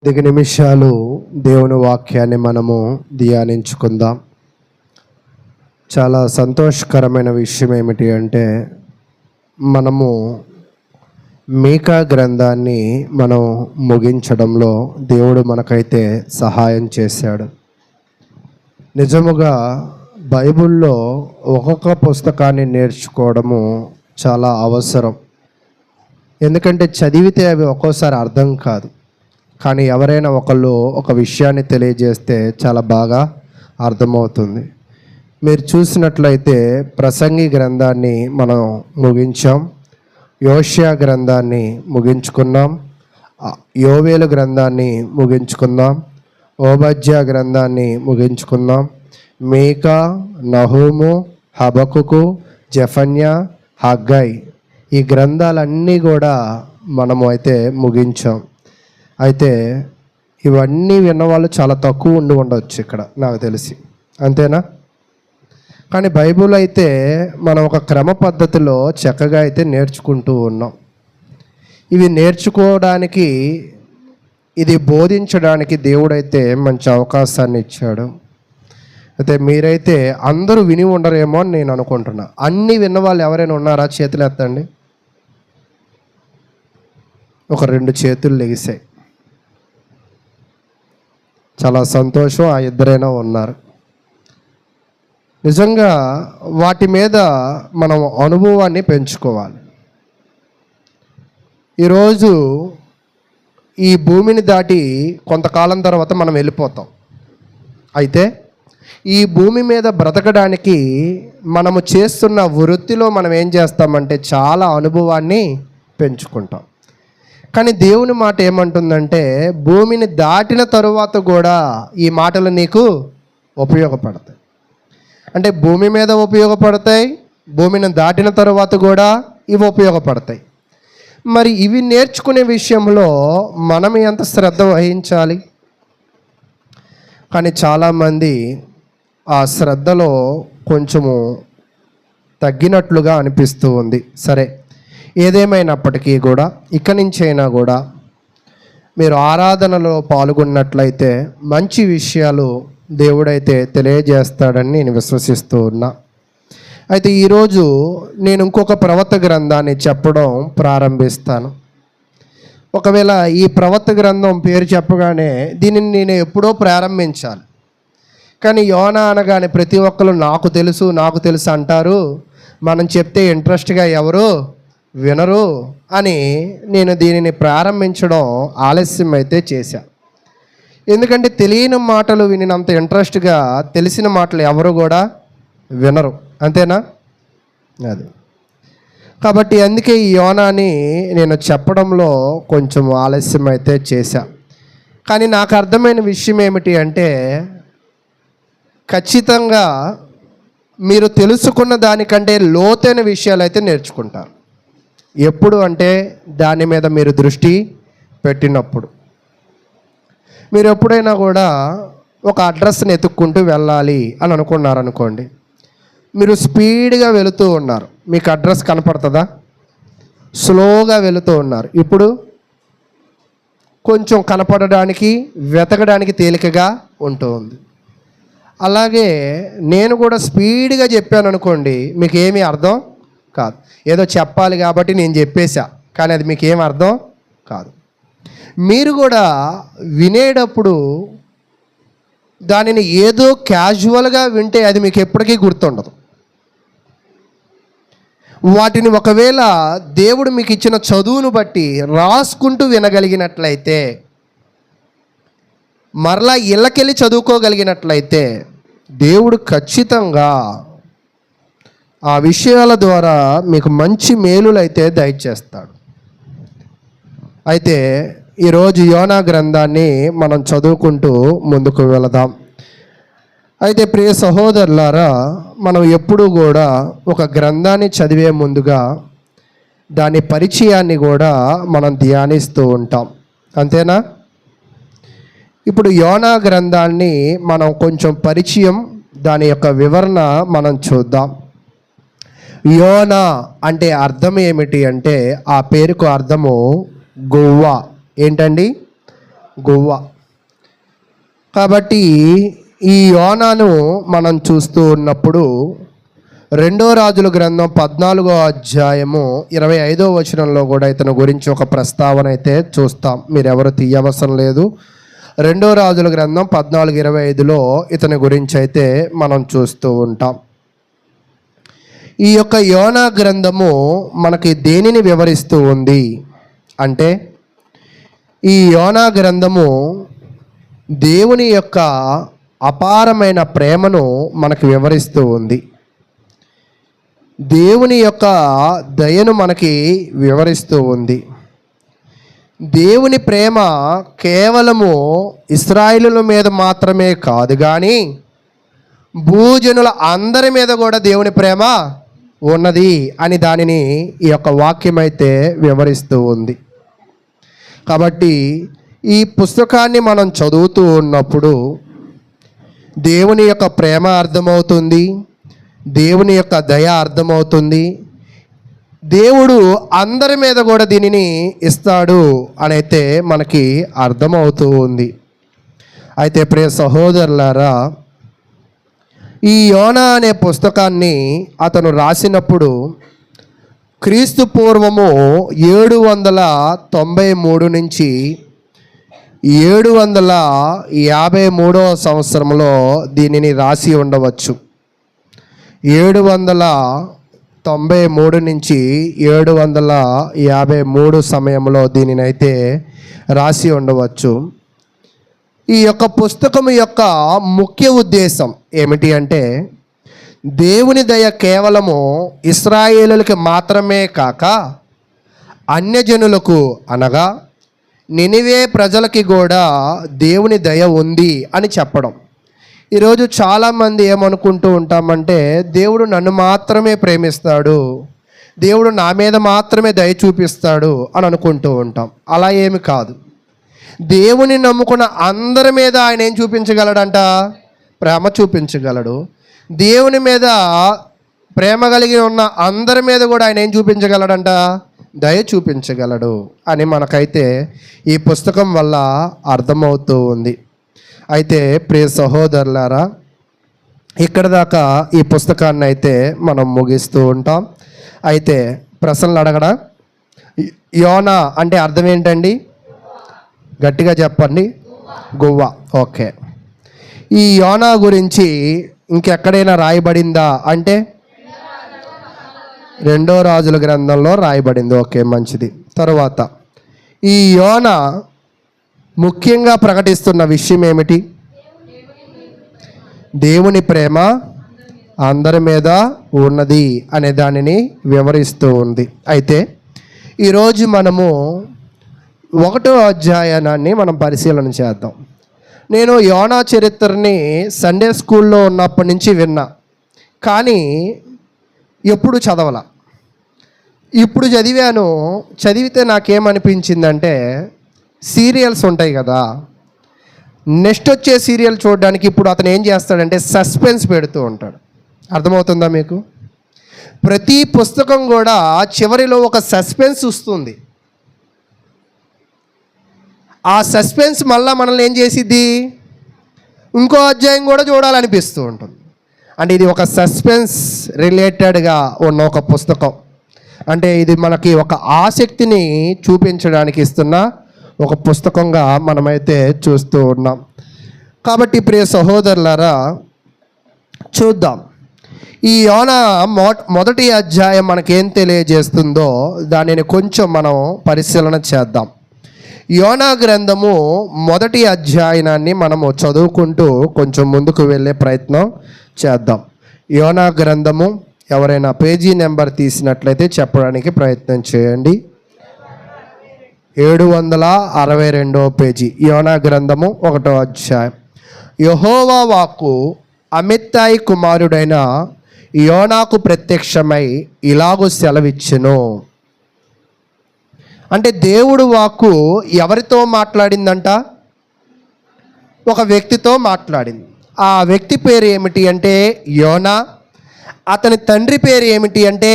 కొద్ది నిమిషాలు దేవుని వాక్యాన్ని మనము ధ్యానించుకుందాం. చాలా సంతోషకరమైన విషయం ఏమిటి అంటే, మనము మీకా గ్రంథాన్ని మనం ముగించడంలో దేవుడు మనకైతే సహాయం చేశాడు. నిజముగా బైబిల్లో ఒక్కొక్క పుస్తకాన్ని నేర్చుకోవడము చాలా అవసరం. ఎందుకంటే చదివితే అవి ఒక్కోసారి అర్థం కాదు, కానీ ఎవరైనా ఒకళ్ళు ఒక విషయాన్ని తెలియజేస్తే చాలా బాగా అర్థమవుతుంది. మీరు చూసినట్లయితే ప్రసంగి గ్రంథాన్ని మనం ముగించాం, యోషియా గ్రంథాన్ని ముగించుకున్నాం, యోవేలు గ్రంథాన్ని ముగించుకున్నాం, ఓబద్యా గ్రంథాన్ని ముగించుకున్నాం, మీకా, నహూము, హబకుకు, జెఫన్యా, హగ్గై, ఈ గ్రంథాలన్నీ కూడా మనము అయితే ముగించాం. అయితే ఇవన్నీ విన్నవాళ్ళు చాలా తక్కువ ఉండవచ్చు ఇక్కడ, నాకు తెలిసి, అంతేనా? కానీ బైబిల్ అయితే మనం ఒక క్రమ పద్ధతిలో చక్కగా అయితే నేర్చుకుంటూ ఉన్నాం. ఇవి నేర్చుకోవడానికి, ఇది బోధించడానికి దేవుడైతే మంచి అవకాశాన్ని ఇచ్చాడు. అయితే మీరైతే అందరూ విని ఉండరేమో అని నేను అనుకుంటున్నా. అన్నీ విన్నవాళ్ళు ఎవరైనా ఉన్నారా? చేతులు ఎత్తండి. ఒక 2 చేతులు లెగిసాయి. చాలా సంతోషం, ఆ ఇద్దరైనా ఉన్నారు. నిజంగా వాటి మీద మనం అనుభవాన్ని పెంచుకోవాలి. ఈరోజు ఈ భూమిని దాటి కొంతకాలం తర్వాత మనం వెళ్ళిపోతాం. అయితే ఈ భూమి మీద బ్రతకడానికి మనము చేస్తున్న వృత్తిలో మనం ఏం చేస్తామంటే చాలా అనుభవాన్ని పెంచుకుంటాం. కానీ దేవుని మాట ఏమంటుందంటే, భూమిని దాటిన తరువాత కూడా ఈ మాటలు నీకు ఉపయోగపడతాయి. అంటే భూమి మీద ఉపయోగపడతాయి, భూమిని దాటిన తరువాత కూడా ఇవి ఉపయోగపడతాయి. మరి ఇవి నేర్చుకునే విషయంలో మనం ఎంత శ్రద్ధ వహించాలి? కానీ చాలామంది ఆ శ్రద్ధలో కొంచెము తగ్గినట్లుగా అనిపిస్తూ ఉంది. సరే, ఏదేమైనప్పటికీ కూడా ఇక నుంచైనా కూడా మీరు ఆరాధనలో పాల్గొన్నట్లయితే మంచి విషయాలు దేవుడైతే తెలియజేస్తాడని నేను విశ్వసిస్తూ ఉన్నా. అయితే ఈరోజు నేను ఇంకొక ప్రవక్త గ్రంథాన్ని చెప్పడం ప్రారంభిస్తాను. ఒకవేళ ఈ ప్రవక్త గ్రంథం పేరు చెప్పగానే దీనిని నేను ఎప్పుడో ప్రారంభించాలి, కానీ యోనా అనగానే ప్రతి ఒక్కరు నాకు తెలుసు అంటారు. మనం చెప్తే ఇంట్రెస్ట్గా ఎవరు వినరు అని నేను దీనిని ప్రారంభించడం ఆలస్యం అయితే చేశా. ఎందుకంటే తెలియని మాటలు వినినంత ఇంట్రెస్ట్గా తెలిసిన మాటలు ఎవరు కూడా వినరు, అంతేనా? అది కాబట్టి అందుకే ఈ యోనాని నేను చెప్పడంలో కొంచెం ఆలస్యం అయితే చేశా. కానీ నాకు అర్థమైన విషయం ఏమిటి అంటే, ఖచ్చితంగా మీరు తెలుసుకున్న దానికంటే లోతైన విషయాలు అయితే నేర్చుకుంటారు. ఎప్పుడు అంటే దాని మీద మీరు దృష్టి పెట్టినప్పుడు. మీరు ఎప్పుడైనా కూడా ఒక అడ్రస్ని ఎత్తుక్కుంటూ వెళ్ళాలి అని అనుకున్నారనుకోండి, మీరు స్పీడ్గా వెళుతూ ఉన్నారు, మీకు అడ్రస్ కనపడుతుందా? స్లోగా వెళుతూ ఉన్నారు. ఇప్పుడు కొంచెం కనపడడానికి, వెతకడానికి తేలికగా ఉంటుంది. అలాగే నేను కూడా స్పీడ్గా చెప్పాను అనుకోండి, మీకు ఏమీ అర్థం కాదు. ఏదో చెప్పాలి కాబట్టి నేను చెప్పేశా, కానీ అది మీకు ఏం అర్థం కాదు. మీరు కూడా వినేటప్పుడు దానిని ఏదో క్యాజువల్గా వింటే అది మీకు ఎప్పటికీ గుర్తుండదు. వాటిని ఒకవేళ దేవుడు మీకు ఇచ్చిన చదువును బట్టి రాసుకుంటూ వినగలిగినట్లయితే, మరలా ఇళ్ళకెళ్ళి చదువుకోగలిగినట్లయితే దేవుడు ఖచ్చితంగా ఆ విషయాల ద్వారా మీకు మంచి మేలులు అయితే దయచేస్తాడు. అయితే ఈరోజు యోనా గ్రంథాన్ని మనం చదువుకుంటూ ముందుకు వెళదాం. అయితే ప్రియ సహోదరులారా, మనం ఎప్పుడూ కూడా ఒక గ్రంథాన్ని చదివే ముందుగా దాని పరిచయాన్ని కూడా మనం ధ్యానిస్తూ ఉంటాం, అంతేనా? ఇప్పుడు యోనా గ్రంథాన్ని మనం కొంచెం పరిచయం, దాని యొక్క వివరణ మనం చూద్దాం. యోనా అంటే అర్థం ఏమిటి అంటే, ఆ పేరుకు అర్థము గువ్వ. ఏంటండి? గువ్వ. కాబట్టి ఈ యోనాను మనం చూస్తూ ఉన్నప్పుడు 2 రాజుల గ్రంథం 14వ అధ్యాయము 25వ వచనంలో కూడా ఇతని గురించి ఒక ప్రస్తావన అయితే చూస్తాం. మీరెవరు తీయవసరం లేదు. 2 రాజుల గ్రంథం 14:25లో ఇతని గురించి అయితే మనం చూస్తూ ఉంటాం. ఈ యొక్క యోనా గ్రంథము మనకి దేనిని వివరిస్తూ ఉంది అంటే, ఈ యోనా గ్రంథము దేవుని యొక్క అపారమైన ప్రేమను మనకు వివరిస్తూ ఉంది. దేవుని యొక్క దయను మనకి వివరిస్తూ ఉంది. దేవుని ప్రేమ కేవలము ఇశ్రాయేలుల మీద మాత్రమే కాదు కానీ భూజనుల అందరి మీద కూడా దేవుని ప్రేమ ఉన్నది అని దానిని ఈ యొక్క వాక్యం అయితే వివరిస్తూ ఉంది. కాబట్టి ఈ పుస్తకాన్ని మనం చదువుతూ ఉన్నప్పుడు దేవుని యొక్క ప్రేమ అర్థమవుతుంది, దేవుని యొక్క దయ అర్థమవుతుంది. దేవుడు అందరి మీద కూడా దీనిని ఇస్తాడు అని అయితే మనకి అర్థమవుతూ ఉంది. అయితే ప్రియ సహోదరులారా, ఈ యోనా అనే పుస్తకాన్ని అతను రాసినప్పుడు క్రీస్తు పూర్వము 793 నుంచి 753వ సంవత్సరంలో దీనిని రాసి ఉండవచ్చు. 793 నుంచి 753 సమయంలో దీనిని అయితే రాసి ఉండవచ్చు. ఈ యొక్క పుస్తకం యొక్క ముఖ్య ఉద్దేశం ఏమిటి అంటే, దేవుని దయ కేవలము ఇశ్రాయేలులకి మాత్రమే కాక అన్యజనులకు అనగా నినివే ప్రజలకి కూడా దేవుని దయ ఉంది అని చెప్పడం. ఈరోజు చాలామంది ఏమనుకుంటూ ఉంటామంటే, దేవుడు నన్ను మాత్రమే ప్రేమిస్తాడు, దేవుడు నా మీద మాత్రమే దయ చూపిస్తాడు అని అనుకుంటూ ఉంటాం. అలా ఏమి కాదు. దేవుని నమ్ముకున్న అందరి మీద ఆయన ఏం చూపించగలడంట? ప్రేమ చూపించగలడు. దేవుని మీద ప్రేమ కలిగి ఉన్న అందరి మీద కూడా ఆయన ఏం చూపించగలడంట? దయ చూపించగలడు అని మనకైతే ఈ పుస్తకం వల్ల అర్థమవుతూ ఉంది. అయితే ప్రియ సహోదరులారా, ఇక్కడ దాకా ఈ పుస్తకాన్ని అయితే మనం ముగిస్తూ ఉంటాం. అయితే ప్రశ్నలు అడగడా? యోనా అంటే అర్థం ఏంటండి? గట్టిగా చెప్పండి. గువ్వ. ఓకే. ఈ యోనా గురించి ఇంకెక్కడైనా రాయబడిందా అంటే 2 రాజుల గ్రంథంలో రాయబడింది. ఓకే, మంచిది. తరువాత ఈ యోనా ముఖ్యంగా ప్రకటిస్తున్న విషయం ఏమిటి? దేవుని ప్రేమ అందరి మీద ఉన్నది అనే దానిని వివరిస్తూ ఉంది. అయితే ఈరోజు మనము 1వ అధ్యాయాన్ని మనం పరిశీలన చేద్దాం. నేను యోనా చరిత్రని సండే స్కూల్లో ఉన్నప్పటి నుంచి విన్నా, కానీ ఎప్పుడు చదవలా. ఇప్పుడు చదివాను. చదివితే నాకేమనిపించిందంటే, సీరియల్స్ ఉంటాయి కదా, నెక్స్ట్ వచ్చే సీరియల్ చూడడానికి ఇప్పుడు అతను ఏం చేస్తాడంటే సస్పెన్స్ పెడుతూ ఉంటాడు. అర్థమవుతుందా మీకు? ప్రతి పుస్తకం కూడా చివరిలో ఒక సస్పెన్స్ వస్తుంది. ఆ సస్పెన్స్ మళ్ళీ మనల్ని ఏం చేసిద్ది? ఇంకో అధ్యాయం కూడా చూడాలనిపిస్తూ ఉంటుంది. అంటే ఇది ఒక సస్పెన్స్ రిలేటెడ్గా ఉన్న ఒక పుస్తకం. అంటే ఇది మనకి ఒక ఆసక్తిని చూపించడానికి ఇస్తున్న ఒక పుస్తకంగా మనమైతే చూస్తూ ఉన్నాం. కాబట్టి ప్రియ సహోదరులారా, చూద్దాం ఈ యోనా మొదటి అధ్యాయం మనకేం తెలియజేస్తుందో దానిని కొంచెం మనం పరిశీలన చేద్దాం. యోనా గ్రంథము మొదటి అధ్యాయాన్ని మనము చదువుకుంటూ కొంచెం ముందుకు వెళ్ళే ప్రయత్నం చేద్దాం. యోనా గ్రంథము ఎవరైనా పేజీ నెంబర్ తీసినట్లయితే చెప్పడానికి ప్రయత్నం చేయండి. 762వ పేజీ, యోనా గ్రంథము 1వ అధ్యాయం. యెహోవా వాక్కు అమిత్తాయి కుమారుడైన యోనాకు ప్రత్యక్షమై ఇలాగూ సెలవిచ్చెను. అంటే దేవుడు వాక్కు ఎవరితో మాట్లాడిందంట? ఒక వ్యక్తితో మాట్లాడింది. ఆ వ్యక్తి పేరు ఏమిటి అంటే యోనా. అతని తండ్రి పేరు ఏమిటి అంటే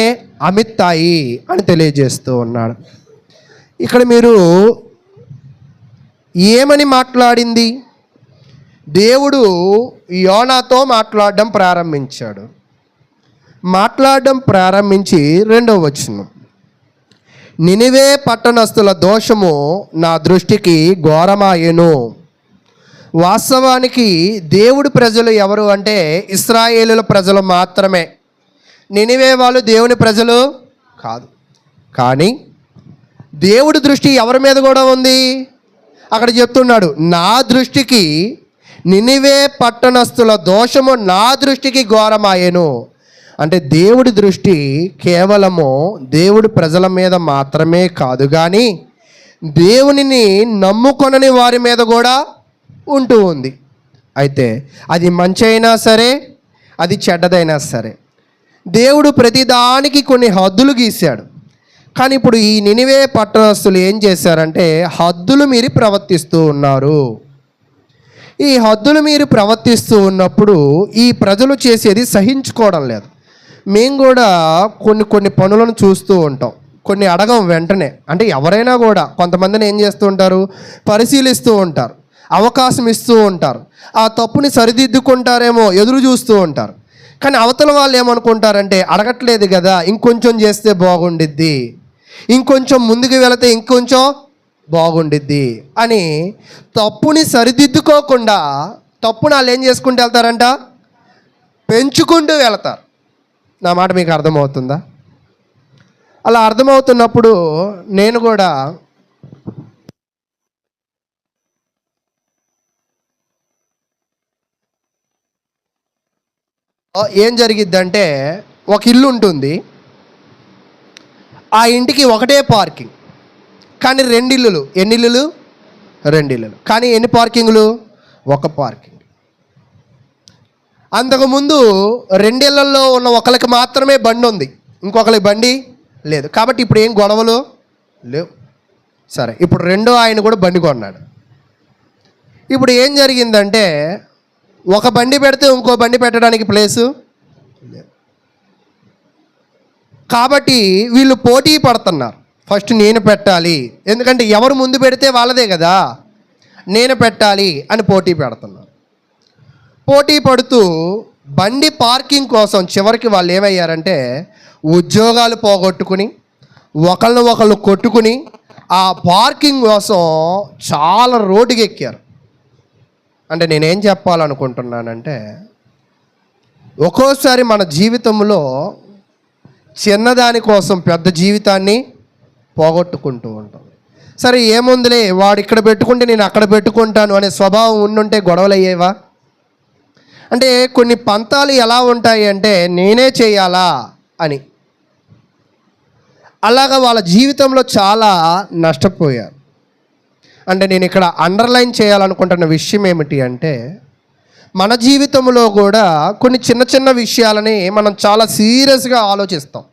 అమిత్తాయి అని తెలియజేస్తూ ఉన్నాడు. ఇక్కడ మీరు ఏమని మాట్లాడింది? దేవుడు యోనాతో మాట్లాడడం ప్రారంభించాడు. మాట్లాడడం ప్రారంభించి 2వ వచనం, నినివే పట్టణస్థుల దోషము నా దృష్టికి ఘోరమాయెను. వాస్తవానికి దేవుడి ప్రజలు ఎవరు అంటే ఇశ్రాయేలుల ప్రజలు మాత్రమే. నినివే వాళ్ళు దేవుని ప్రజలు కాదు. కానీ దేవుడి దృష్టి ఎవరి మీద కూడా ఉంది? అక్కడ చెప్తున్నాడు, నా దృష్టికి నినివే పట్టణస్థుల దోషము నా దృష్టికి ఘోరమాయెను. అంటే దేవుడి దృష్టి కేవలము దేవుడి ప్రజల మీద మాత్రమే కాదు, కానీ దేవునిని నమ్ముకొనని వారి మీద కూడా ఉంటూ ఉంది. అయితే అది మంచి అయినా సరే, అది చెడ్డదైనా సరే, దేవుడు ప్రతిదానికి కొన్ని హద్దులు గీశాడు. కానీ ఇప్పుడు ఈ నినివే పట్టణస్థులు ఏం చేశారంటే హద్దులు మీరి ప్రవర్తిస్తూ ఉన్నారు. ఈ హద్దులు మీరు ప్రవర్తిస్తూ ఉన్నప్పుడు ఈ ప్రజలు చేసేది సహించుకోవడం లేదు. మేము కూడా కొన్ని పనులను చూస్తూ ఉంటాం, కొన్ని అడగం వెంటనే. అంటే ఎవరైనా కూడా కొంతమందిని ఏం చేస్తూ ఉంటారు, పరిశీలిస్తూ ఉంటారు, అవకాశం ఇస్తూ ఉంటారు, ఆ తప్పుని సరిదిద్దుకుంటారేమో ఎదురు చూస్తూ ఉంటారు. కానీ అవతల వాళ్ళు ఏమనుకుంటారంటే అడగట్లేదు కదా, ఇంకొంచెం చేస్తే బాగుండిద్ది, ఇంకొంచెం ముందుకు వెళితే ఇంకొంచెం బాగుండిద్ది అని తప్పుని సరిదిద్దుకోకుండా తప్పుని వాళ్ళు ఏం చేసుకుంటూ వెళ్తారంట, పెంచుకుంటూ వెళతారు. నా మాట మీకు అర్థమవుతుందా? అలా అర్థమవుతున్నప్పుడు నేను కూడా ఏం జరిగిద్దంటే, ఒక ఇల్లు ఉంటుంది, ఆ ఇంటికి ఒకటే పార్కింగ్, కానీ 2 ఇల్లులు. ఎన్ని ఇల్లులు? 2 ఇల్లులు, కానీ ఎన్ని పార్కింగ్లు? ఒక పార్కింగ్. అంతకుముందు 2 ఇళ్లల్లో ఉన్న ఒకరికి మాత్రమే బండి ఉంది, ఇంకొకరికి బండి లేదు. కాబట్టి ఇప్పుడు ఏం గొడవలు లేవు. సరే, ఇప్పుడు రెండో ఆయన కూడా బండి కొన్నాడు. ఇప్పుడు ఏం జరిగిందంటే ఒక బండి పెడితే ఇంకో బండి పెట్టడానికి ప్లేసు లేదు. కాబట్టి వీళ్ళు పోటీ పడుతున్నారు, ఫస్ట్ నేను పెట్టాలి, ఎందుకంటే ఎవరు ముందు పెడితే వాళ్ళదే కదా, నేను పెట్టాలి అని పోటీ పెడుతున్నారు. పోటీ పడుతూ బండి పార్కింగ్ కోసం చివరికి వాళ్ళు ఏమయ్యారంటే ఉద్యోగాలు పోగొట్టుకుని ఒకళ్ళు కొట్టుకుని ఆ పార్కింగ్ కోసం చాలా రోడ్డుకి ఎక్కారు. అంటే నేనేం చెప్పాలనుకుంటున్నానంటే, ఒక్కోసారి మన జీవితంలో చిన్నదాని కోసం పెద్ద జీవితాన్ని పోగొట్టుకుంటూ ఉంటాం. సరే ఏముందిలే, వాడు ఇక్కడ పెట్టుకుంటే నేను అక్కడ పెట్టుకుంటాను అనే స్వభావం ఉండుంటే గొడవలు అయ్యేవా? అంటే కొన్ని పంతాలు ఎలా ఉంటాయి అంటే నేనే చేయాలా అని, అలాగా వాళ్ళ జీవితంలో చాలా నష్టపోయారు. అంటే నేను ఇక్కడ అండర్లైన్ చేయాలనుకుంటున్న విషయం ఏమిటి అంటే, మన జీవితంలో కూడా కొన్ని చిన్న చిన్న విషయాలని మనం చాలా సీరియస్గా ఆలోచిస్తాం,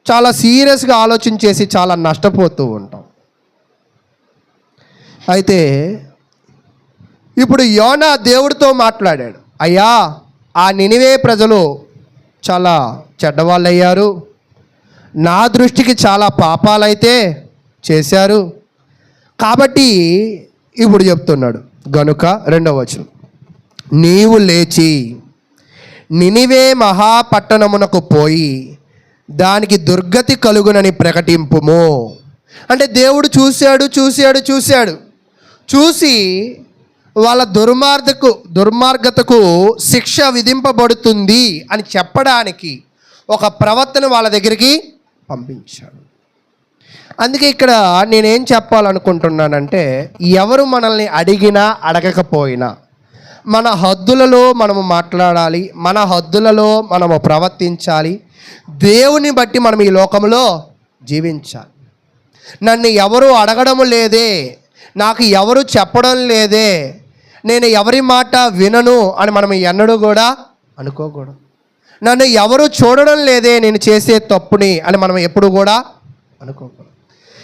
చాలా సీరియస్గా ఆలోచించేసి చాలా నష్టపోతూ ఉంటాం. అయితే ఇప్పుడు యోనా దేవుడితో మాట్లాడాడు, అయ్యా ఆ నినివే ప్రజలు చాలా చెడ్డవాళ్ళు అయ్యారు, నా దృష్టికి చాలా పాపాలైతే చేశారు. కాబట్టి ఇప్పుడు చెప్తున్నాడు గనుక 2వ వచనం, నీవు లేచి నినివే మహాపట్టణమునకు పోయి దానికి దుర్గతి కలుగునని ప్రకటింపుము. అంటే దేవుడు చూసి వాళ్ళ దుర్మార్గతకు శిక్ష విధింపబడుతుంది అని చెప్పడానికి ఒక ప్రవక్తను వాళ్ళ దగ్గరికి పంపించాడు. అందుకే ఇక్కడ నేనేం చెప్పాలనుకుంటున్నానంటే, ఎవరు మనల్ని అడిగినా అడగకపోయినా మన హద్దులలో మనము మాట్లాడాలి, మన హద్దులలో మనము ప్రవర్తించాలి, దేవుని బట్టి మనం ఈ లోకంలో జీవించాలి. నన్ను ఎవరు అడగడం లేదే, నాకు ఎవరు చెప్పడం లేదే, నేను ఎవరి మాట వినను అని మనం ఎన్నడూ కూడా అనుకోకూడదు. నన్ను ఎవరు చూడడం లేదే నేను చేసే తప్పుని అని మనం ఎప్పుడు కూడా అనుకోకూడదు.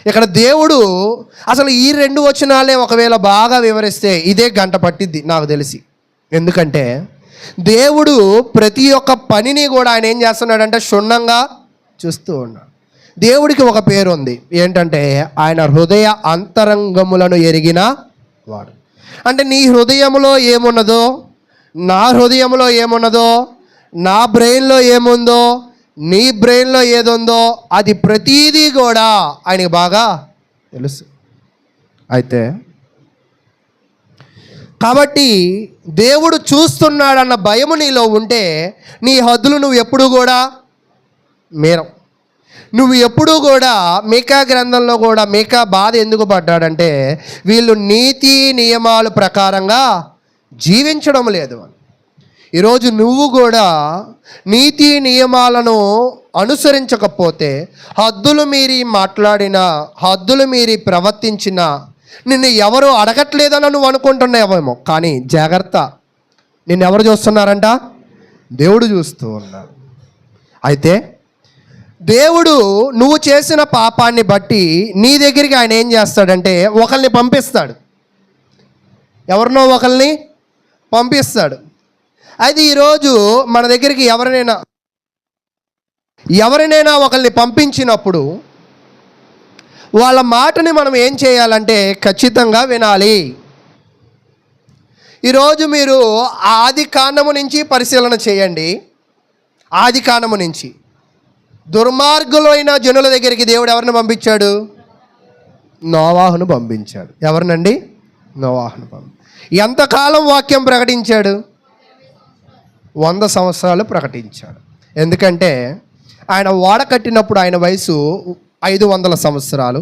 ఇక్కడ దేవుడు అసలు ఈ 2 వచనాలే ఒకవేళ బాగా వివరిస్తే ఇదే గంట పట్టిద్ది నాకు తెలిసి. ఎందుకంటే దేవుడు ప్రతి ఒక్క పనిని కూడా ఆయన ఏం చేస్తున్నాడంటే క్షుణ్ణంగా చూస్తూ ఉన్నాడు. దేవుడికి ఒక పేరు ఉంది, ఏంటంటే ఆయన హృదయ అంతరంగములను ఎరిగిన వాడు. అంటే నీ హృదయంలో ఏమున్నదో, నా హృదయంలో ఏమున్నదో, నా బ్రెయిన్లో ఏముందో, నీ బ్రెయిన్లో ఏదుందో అది ప్రతీదీ కూడా ఆయనకి బాగా తెలుసు. అయితే కాబట్టి దేవుడు చూస్తున్నాడన్న భయము నీలో ఉంటే నీ హద్దులు నువ్వు ఎప్పుడూ కూడా మీరవు. నువ్వు ఎప్పుడూ కూడా మీకా గ్రంథంలో కూడా మీకా బాధ ఎందుకు పడ్డాడంటే వీళ్ళు నీతి నియమాల ప్రకారంగా జీవించడం లేదు అని. ఈరోజు నువ్వు కూడా నీతి నియమాలను అనుసరించకపోతే, హద్దులు మీరి మాట్లాడినా, హద్దులు మీరి ప్రవర్తించినా నిన్ను ఎవరు అడగట్లేదని నువ్వు అనుకుంటున్నావేమో, కానీ జాగ్రత్త, నిన్ను ఎవరు చూస్తున్నారంట? దేవుడు చూస్తూ ఉన్నాడు. అయితే దేవుడు నువ్వు చేసిన పాపాన్ని బట్టి నీ దగ్గరికి ఆయన ఏం చేస్తాడంటే ఒకరిని పంపిస్తాడు, ఎవరినో ఒకరిని పంపిస్తాడు. అయితే ఈరోజు మన దగ్గరికి ఎవరినైనా ఒకరిని పంపించినప్పుడు వాళ్ళ మాటని మనం ఏం చేయాలంటే ఖచ్చితంగా వినాలి. ఈరోజు మీరు ఆది కాండము నుంచి పరిశీలన చేయండి. ఆది కాండము నుంచి దుర్మార్గులైన జనుల దగ్గరికి దేవుడు ఎవరిని పంపించాడు? నోవాహును పంపించాడు. ఎవరినండి? నోవాహును ఎంతకాలం వాక్యం ప్రకటించాడు? 100 సంవత్సరాలు ప్రకటించాడు. ఎందుకంటే ఆయన ఓడ కట్టినప్పుడు ఆయన వయసు 500 సంవత్సరాలు,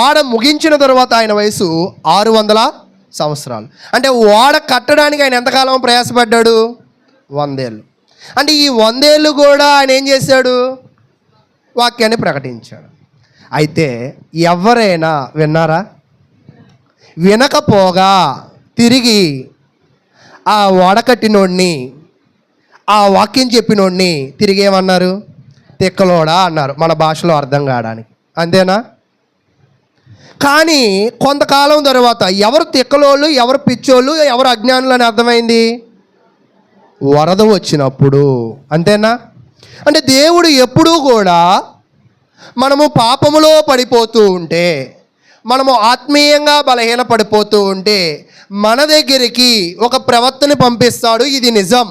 ఓడ ముగించిన తర్వాత ఆయన వయసు 600 సంవత్సరాలు. అంటే ఓడ కట్టడానికి ఆయన ఎంతకాలం ప్రయాసపడ్డాడు? 100 ఏళ్ళు. అంటే ఈ 100 ఏళ్ళు కూడా ఆయన ఏం చేశాడు? వాక్యాన్ని ప్రకటించాడు. అయితే ఎవరైనా విన్నారా? వినకపోగా తిరిగి ఆ ఓడ కట్టినోడిని, ఆ వాక్యం చెప్పినోడిని తిరిగి ఏమన్నారు? తిక్కలోడా అన్నారు, మన భాషలో అర్థం కావడానికి. అంతేనా? కానీ కొంతకాలం తర్వాత ఎవరు తిక్కలోళ్ళు, ఎవరు పిచ్చోళ్ళు, ఎవరు అజ్ఞానులు అని అర్థమైంది వరద వచ్చినప్పుడు. అంతేనా? అంటే దేవుడు ఎప్పుడూ కూడా మనము పాపములో పడిపోతూ ఉంటే, మనము ఆత్మీయంగా బలహీన పడిపోతూ ఉంటే మన దగ్గరికి ఒక ప్రవక్తని పంపిస్తాడు, ఇది నిజం.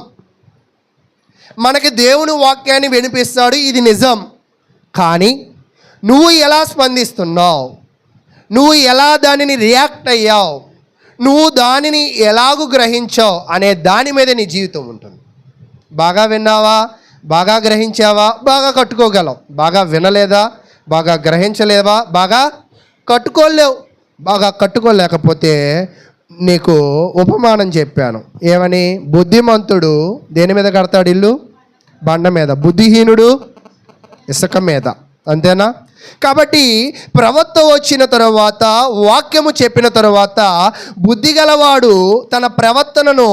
మనకి దేవుని వాక్యాన్ని వినిపిస్తాడు, ఇది నిజం. కానీ నువ్వు ఎలా స్పందిస్తున్నావు, నువ్వు ఎలా దానిని రియాక్ట్ అయ్యావు, నువ్వు దానిని ఎలాగూ గ్రహించావు అనే దాని మీద నీ జీవితం ఉంటుంది. బాగా విన్నావా? బాగా గ్రహించావా? బాగా కట్టుకోగలవు. బాగా వినలేదా? బాగా గ్రహించలేవా? బాగా కట్టుకోలేవు. బాగా కట్టుకోలేకపోతే నీకు ఉపమానం చెప్పాను, ఏమని? బుద్ధిమంతుడు దేని మీద కడతాడు ఇల్లు? బండ మీద. బుద్ధిహీనుడు ఇసుక మీద. అంతేనా? కాబట్టి ప్రవక్త వచ్చిన తరువాత, వాక్యము చెప్పిన తరువాత బుద్ధి గలవాడు తన ప్రవర్తనను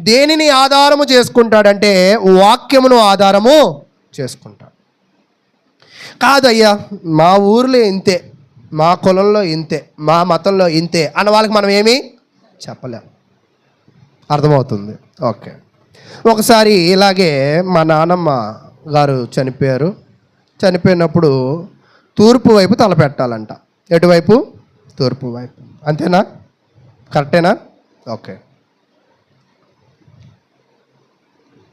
దేనిని ఆధారము చేసుకుంటాడంటే వాక్యమును ఆధారము చేసుకుంటాడు. కాదయ్యా మా ఊర్లో ఇంతే, మా కులంలో ఇంతే, మా మతంలో ఇంతే అన్న వాళ్ళకి మనం ఏమీ చెప్పలేము. అర్థమవుతుంది? ఓకే. ఒకసారి ఇలాగే మా నాన్నమ్మ గారు చనిపోయారు. చనిపోయినప్పుడు తూర్పు వైపు తలపెట్టాలంట. ఎటువైపు? తూర్పు వైపు. అంతేనా? కరెక్టేనా? ఓకే.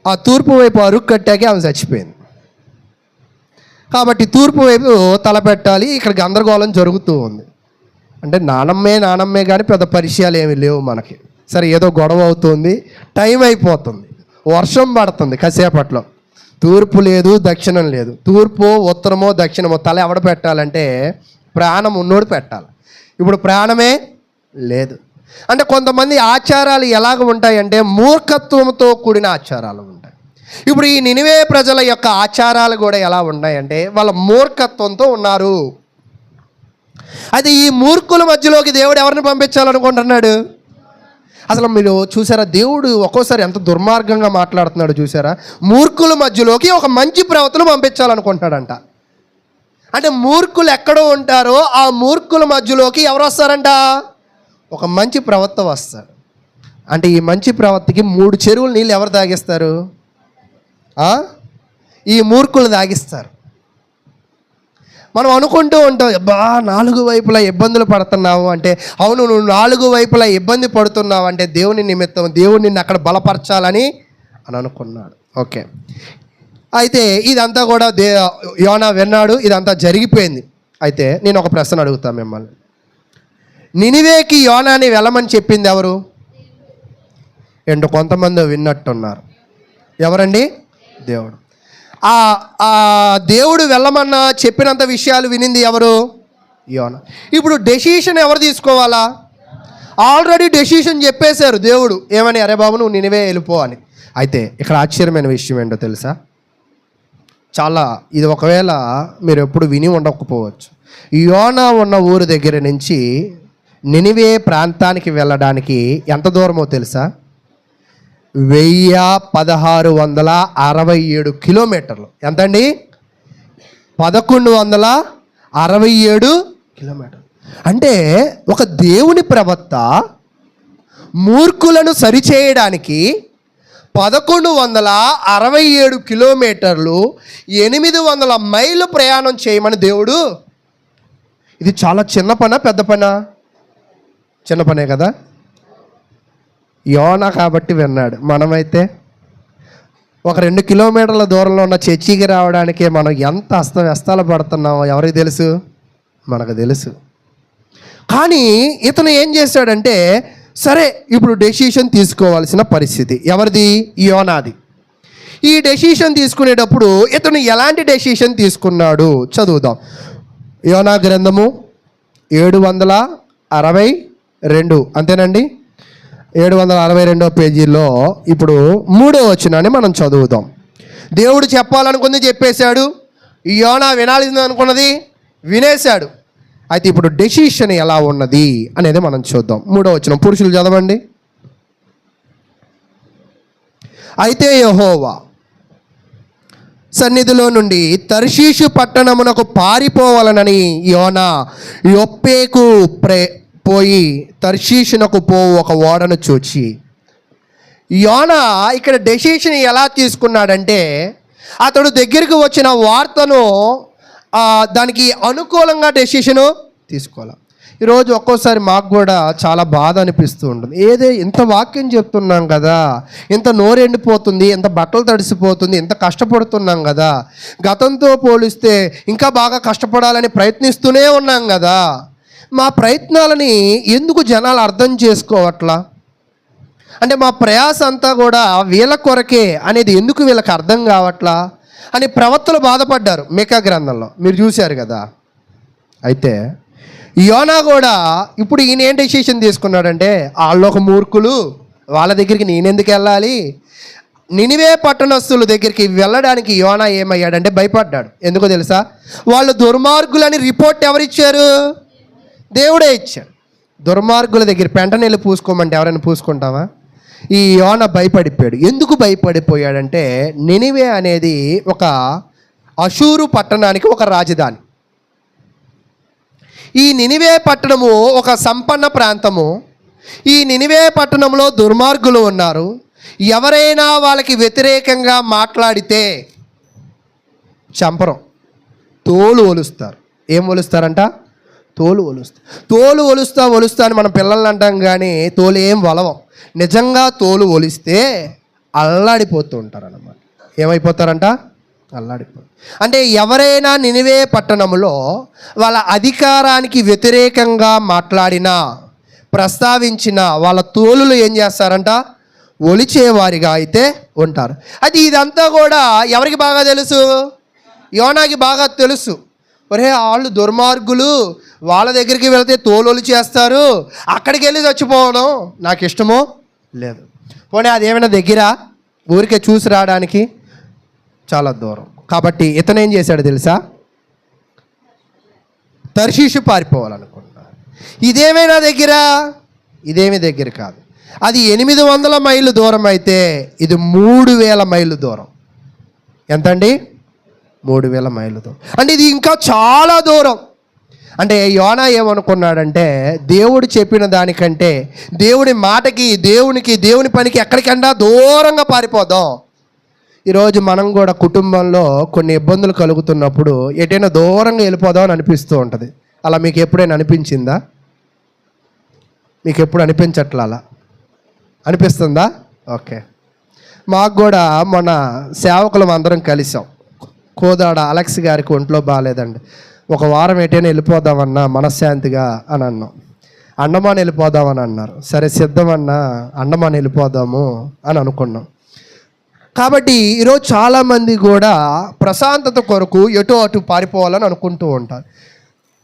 ఆ తూర్పు వైపు అరుగు కట్టాకే ఆమె చచ్చిపోయింది. కాబట్టి తూర్పు వైపు తలపెట్టాలి. ఇక్కడ గందరగోళం జరుగుతూ ఉంది. అంటే నానమ్మే కానీ పెద్ద పరిచయాలు ఏమీ లేవు మనకి. సరే, ఏదో గొడవ అవుతుంది, టైం అయిపోతుంది, వర్షం పడుతుంది కాసేపట్లో. తూర్పు లేదు, దక్షిణం లేదు. తూర్పు, ఉత్తరమో, దక్షిణమో తల ఎవడ పెట్టాలంటే ప్రాణం ఉన్నోడు పెట్టాలి. ఇప్పుడు ప్రాణమే లేదు. అంటే కొంతమంది ఆచారాలు ఎలాగ ఉంటాయంటే మూర్ఖత్వంతో కూడిన ఆచారాలు ఉంటాయి. ఇప్పుడు ఈ నినివే ప్రజల యొక్క ఆచారాలు కూడా ఎలా ఉన్నాయంటే వాళ్ళ మూర్ఖత్వంతో ఉన్నారు. అయితే ఈ మూర్ఖుల మధ్యలోకి దేవుడు ఎవరిని పంపించాలనుకుంటున్నాడు? అసలు మీరు చూసారా, దేవుడు ఒక్కోసారి ఎంత దుర్మార్గంగా మాట్లాడుతున్నాడు చూసారా? మూర్ఖుల మధ్యలోకి ఒక మంచి ప్రవక్తను పంపించాలనుకుంటున్నాడంట. అంటే మూర్ఖులు ఎక్కడో ఉంటారో ఆ మూర్ఖుల మధ్యలోకి ఎవరు వస్తారంట? ఒక మంచి ప్రవక్త వస్తాడు. అంటే ఈ మంచి ప్రవక్తకి 3 చెరువుల నీళ్ళు ఎవరు తాగిస్తారు? ఈ మూర్ఖులు తాగిస్తారు. మనం అనుకుంటూ ఉంటాం, అబ్బా 4 వైపులా ఇబ్బందులు పడుతున్నావు అంటే, అవును నువ్వు 4 వైపులా ఇబ్బంది పడుతున్నావు అంటే దేవుని నిమిత్తం, దేవుడు నిన్ను అక్కడ బలపరచాలని అని అనుకున్నాడు. ఓకే, అయితే ఇదంతా కూడా యోనా విన్నాడు, ఇదంతా జరిగిపోయింది. అయితే నేను ఒక ప్రశ్న అడుగుతాను మిమ్మల్ని. నినివేకి యోనాని వెళ్ళమని చెప్పింది ఎవరు? ఏంటో కొంతమంది విన్నట్టున్నారు. ఎవరండి? దేవుడు. ఆ దేవుడు వెళ్ళమన్నా చెప్పినంత విషయాలు వినింది ఎవరు? యోనా. ఇప్పుడు డెసిషన్ ఎవరు తీసుకోవాలా? ఆల్రెడీ డెసిషన్ చెప్పేశారు దేవుడు, ఏమని? అరే బాబు నువ్వు నినివే వెళ్ళిపో అని. అయితే ఇక్కడ ఆశ్చర్యమైన విషయం ఏంటో తెలుసా? చాలా, ఇది ఒకవేళ మీరు ఎప్పుడు విని ఉండకపోవచ్చు. యోనా ఉన్న ఊరు దగ్గర నుంచి నినివే ప్రాంతానికి వెళ్ళడానికి ఎంత దూరమో తెలుసా? 1667 కిలోమీటర్లు. ఎంతండి? 1167 కిలోమీటర్లు. అంటే ఒక దేవుని ప్రవక్త మూర్ఖులను సరిచేయడానికి 1167 కిలోమీటర్లు, 800 మైళ్ళు ప్రయాణం చేయమని దేవుడు. ఇది చాలా చిన్న పనా పెద్ద పనా? చిన్న పనే కదా. యోనా కాబట్టి విన్నాడు. మనమైతే ఒక 2 కిలోమీటర్ల దూరంలో ఉన్న చర్చికి రావడానికే మనం ఎంత అస్తవ్యస్తాలు పడుతున్నామో ఎవరికి తెలుసు? మనకు తెలుసు. కానీ ఇతను ఏం చేశాడంటే, సరే ఇప్పుడు డెసిషన్ తీసుకోవాల్సిన పరిస్థితి ఎవరిది? యోనాది. ఈ డెసిషన్ తీసుకునేటప్పుడు ఇతను ఎలాంటి డెసిషన్ తీసుకున్నాడు చదువుదాం. యోనా గ్రంథము 762, అంతేనండి, 762 పేజీలో ఇప్పుడు 3వ వచనాన్ని మనం చదువుదాం. దేవుడు చెప్పాలనుకుంది చెప్పేశాడు, యోనా వినాల్సింది అనుకున్నది వినేశాడు. అయితే ఇప్పుడు డెసిషన్ ఎలా ఉన్నది అనేది మనం చూద్దాం. 3వ వచనం, పురుషులు చదవండి. అయితే యెహోవా సన్నిధిలో నుండి తర్షీషు పట్టణమునకు పారిపోవాలనని యోనా యొప్పేకు పోయి తర్షీషునకు పోవు ఒక ఓడను చూచి. యోనా ఇక్కడ డెసిషన్ ఎలా తీసుకున్నాడంటే, అతడు దగ్గరికి వచ్చిన వార్తను దానికి అనుకూలంగా డెసిషను తీసుకోవాలి. ఈరోజు ఒక్కోసారి మాకు కూడా చాలా బాధ అనిపిస్తూ ఉంటుంది. ఇంత వాక్యం చెప్తున్నాం కదా, ఇంత నోరెండిపోతుంది, ఇంత బట్టలు తడిసిపోతుంది, ఇంత కష్టపడుతున్నాం కదా, గతంతో పోలిస్తే ఇంకా బాగా కష్టపడాలని ప్రయత్నిస్తూనే ఉన్నాం కదా, మా ప్రయత్నాలని ఎందుకు జనాలు అర్థం చేసుకోవట్లా? అంటే మా ప్రయాస అంతా కూడా వీళ్ళ కొరకే అనేది ఎందుకు వీళ్ళకి అర్థం కావట్లా అని ప్రవక్తలు బాధపడ్డారు. మీకా గ్రంథంలో మీరు చూశారు కదా. అయితే యోనా కూడా ఇప్పుడు ఈయన ఏం డెసిషన్ తీసుకున్నాడంటే, వాళ్ళు ఒక మూర్ఖులు, వాళ్ళ దగ్గరికి నేనెందుకు వెళ్ళాలి? నినివే పట్టణస్తుల దగ్గరికి వెళ్ళడానికి యోనా ఏమయ్యాడంటే భయపడ్డాడు. ఎందుకో తెలుసా? వాళ్ళు దుర్మార్గులని రిపోర్ట్ ఎవరిచ్చారు? దేవుడే ఇచ్చాడు. దుర్మార్గుల దగ్గర పెంటనీళ్ళు పూసుకోమంటే ఎవరైనా పూసుకుంటావా? ఈ యోనా భయపడిపోయాడు. ఎందుకు భయపడిపోయాడంటే, నినివే అనేది ఒక అషూరు పట్టణానికి ఒక రాజధాని. ఈ నినివే పట్టణము ఒక సంపన్న ప్రాంతము. ఈ నినివే పట్టణంలో దుర్మార్గులు ఉన్నారు. ఎవరైనా వాళ్ళకి వ్యతిరేకంగా మాట్లాడితే చంపరం, తోలు ఒలుస్తారు. ఏం ఒలుస్తారంట? తోలు ఒలుస్తా అని మనం పిల్లల్ని అంటాం, కానీ తోలు ఏం ఒలవం. నిజంగా తోలు ఒలిస్తే అల్లాడిపోతూ ఉంటారు అన్నమాట. ఏమైపోతారంట? అల్లాడిపోతారు. అంటే ఎవరైనా నినివే పట్టణంలో వాళ్ళ అధికారానికి వ్యతిరేకంగా మాట్లాడినా, ప్రస్తావించిన వాళ్ళ తోలులు ఏం చేస్తారంట? ఒలిచేవారిగా అయితే ఉంటారు. అది ఇదంతా కూడా ఎవరికి బాగా తెలుసు? యోనాకి బాగా తెలుసు. ఒరే వాళ్ళు దుర్మార్గులు, వాళ్ళ దగ్గరికి వెళితే తోలు చేస్తారు, అక్కడికి వెళ్ళి చచ్చిపోవడం నాకు ఇష్టమో లేదు. పోనీ అదేమైనా దగ్గర, ఊరికే చూసి రావడానికి చాలా దూరం. కాబట్టి ఇతను ఏం చేశాడు తెలుసా? తర్షీషు పారిపోవాలనుకున్నాడు. ఇదేమైనా దగ్గర? ఇదేమీ దగ్గర కాదు. అది 800 మైళ్ళు దూరం అయితే ఇది 3000 మైళ్ళు దూరం. ఎంతండి? 3000 మైళ్ళు దూరం. అంటే ఇది ఇంకా చాలా దూరం. అంటే యోనా ఏమనుకున్నాడంటే, దేవుడు చెప్పిన దానికంటే దేవుడి మాటకి, దేవుని పనికి ఎక్కడికన్నా దూరంగా పారిపోదాం. ఈరోజు మనం కూడా కుటుంబంలో కొన్ని ఇబ్బందులు కలుగుతున్నప్పుడు ఎటైనా దూరంగా వెళ్ళిపోదాం అని అనిపిస్తూ ఉంటుంది. అలా మీకు ఎప్పుడైనా అనిపించిందా? మీకు ఎప్పుడు అనిపించట్లా? అలా అనిపిస్తుందా? ఓకే. మాకు కూడా మొన్న సేవకులం అందరం కలిసాం. కోదాడ అలెక్స్ గారికి ఒంట్లో బాగాలేదండి. ఒక వారం ఎటైనా వెళ్ళిపోదామన్నా మనశ్శాంతిగా అని అన్నాం. అండమాన్ వెళ్ళిపోదామని అన్నారు. సరే సిద్ధమన్నా అండమాన్ వెళ్ళిపోదాము అని అనుకున్నాం. కాబట్టి ఈరోజు చాలామంది కూడా ప్రశాంతత కొరకు ఎటు అటు పారిపోవాలని అనుకుంటూ ఉంటారు.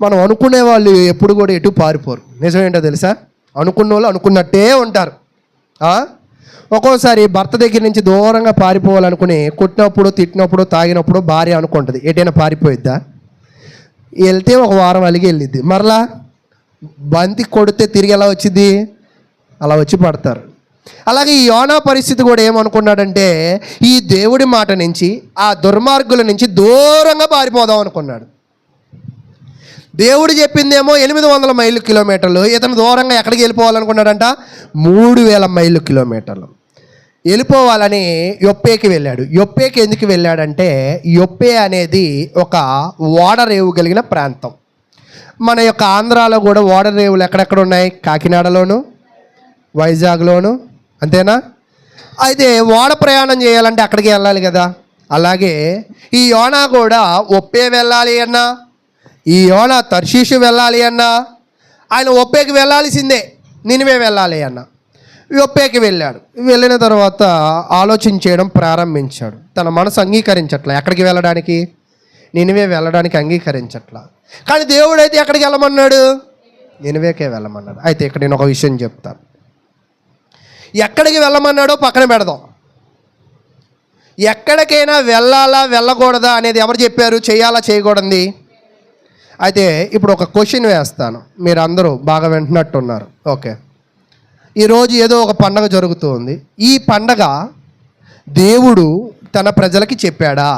మనం అనుకునే వాళ్ళు ఎప్పుడు కూడా ఎటు పారిపోరు. నిజమేంటో తెలుసా? అనుకున్న వాళ్ళు అనుకున్నట్టే ఉంటారు. ఒక్కోసారి భర్త దగ్గర నుంచి దూరంగా పారిపోవాలనుకుని కొట్టినప్పుడు, తిట్టినప్పుడు, తాగినప్పుడు భార్య అనుకుంటుంది ఎటైనా పారిపోయిద్దా? వెళ్తే ఒక వారం అలిగి వెళ్ళిద్ది. మరలా బంతి కొడితే తిరిగి ఎలా వచ్చింది? అలా వచ్చి పడతారు. అలాగే ఈ యోనా పరిస్థితి కూడా ఏమనుకున్నాడంటే ఈ దేవుడి మాట నుంచి, ఆ దుర్మార్గుల నుంచి దూరంగా పారిపోదాం అనుకున్నాడు. దేవుడు చెప్పిందేమో 800 మైళ్ళు కిలోమీటర్లు. ఇతను దూరంగా ఎక్కడికి వెళ్ళిపోవాలనుకున్నాడంట? 3000 మైళ్ళు కిలోమీటర్లు వెళ్ళిపోవాలని యొప్పేకి వెళ్ళాడు. యొప్పేకి ఎందుకు వెళ్ళాడంటే యొప్పే అనేది ఒక ఓడరేవు కలిగిన ప్రాంతం. మన యొక్క ఆంధ్రాలో కూడా ఓడరేవులు ఎక్కడెక్కడ ఉన్నాయి? కాకినాడలోను, వైజాగ్లోను, అంతేనా? అయితే ఓడ ప్రయాణం చేయాలంటే అక్కడికి వెళ్ళాలి కదా. అలాగే ఈ యోనా కూడా ఒప్పే వెళ్ళాలి అన్నా, ఈ యోనా తర్షీషు వెళ్ళాలి అన్నా ఆయన ఒప్పేకి వెళ్ళాల్సిందే. నినివే వెళ్ళాలి అన్న ఒప్పేకి వెళ్ళాడు. వెళ్ళిన తర్వాత ఆలోచన చేయడం ప్రారంభించాడు. తన మనసు అంగీకరించట్లా ఎక్కడికి వెళ్ళడానికి, నినివే వెళ్ళడానికి అంగీకరించట్లా. కానీ దేవుడు అయితే ఎక్కడికి వెళ్ళమన్నాడు? నినివేకే వెళ్ళమన్నాడు. అయితే ఇక్కడ నేను ఒక విషయం చెప్తాను. ఎక్కడికి వెళ్ళమన్నాడో పక్కన పెడదాం. ఎక్కడికైనా వెళ్ళాలా వెళ్ళకూడదా అనేది ఎవరు చెప్పారు? చేయాలా చేయకూడదు? అయితే ఇప్పుడు ఒక క్వశ్చన్ వేస్తాను, మీరు అందరూ బాగా వింటున్నట్టున్నారు. ఓకే, ఈరోజు ఏదో ఒక పండగ జరుగుతుంది. ఈ పండగ దేవుడు తన ప్రజలకి చెప్పాడా?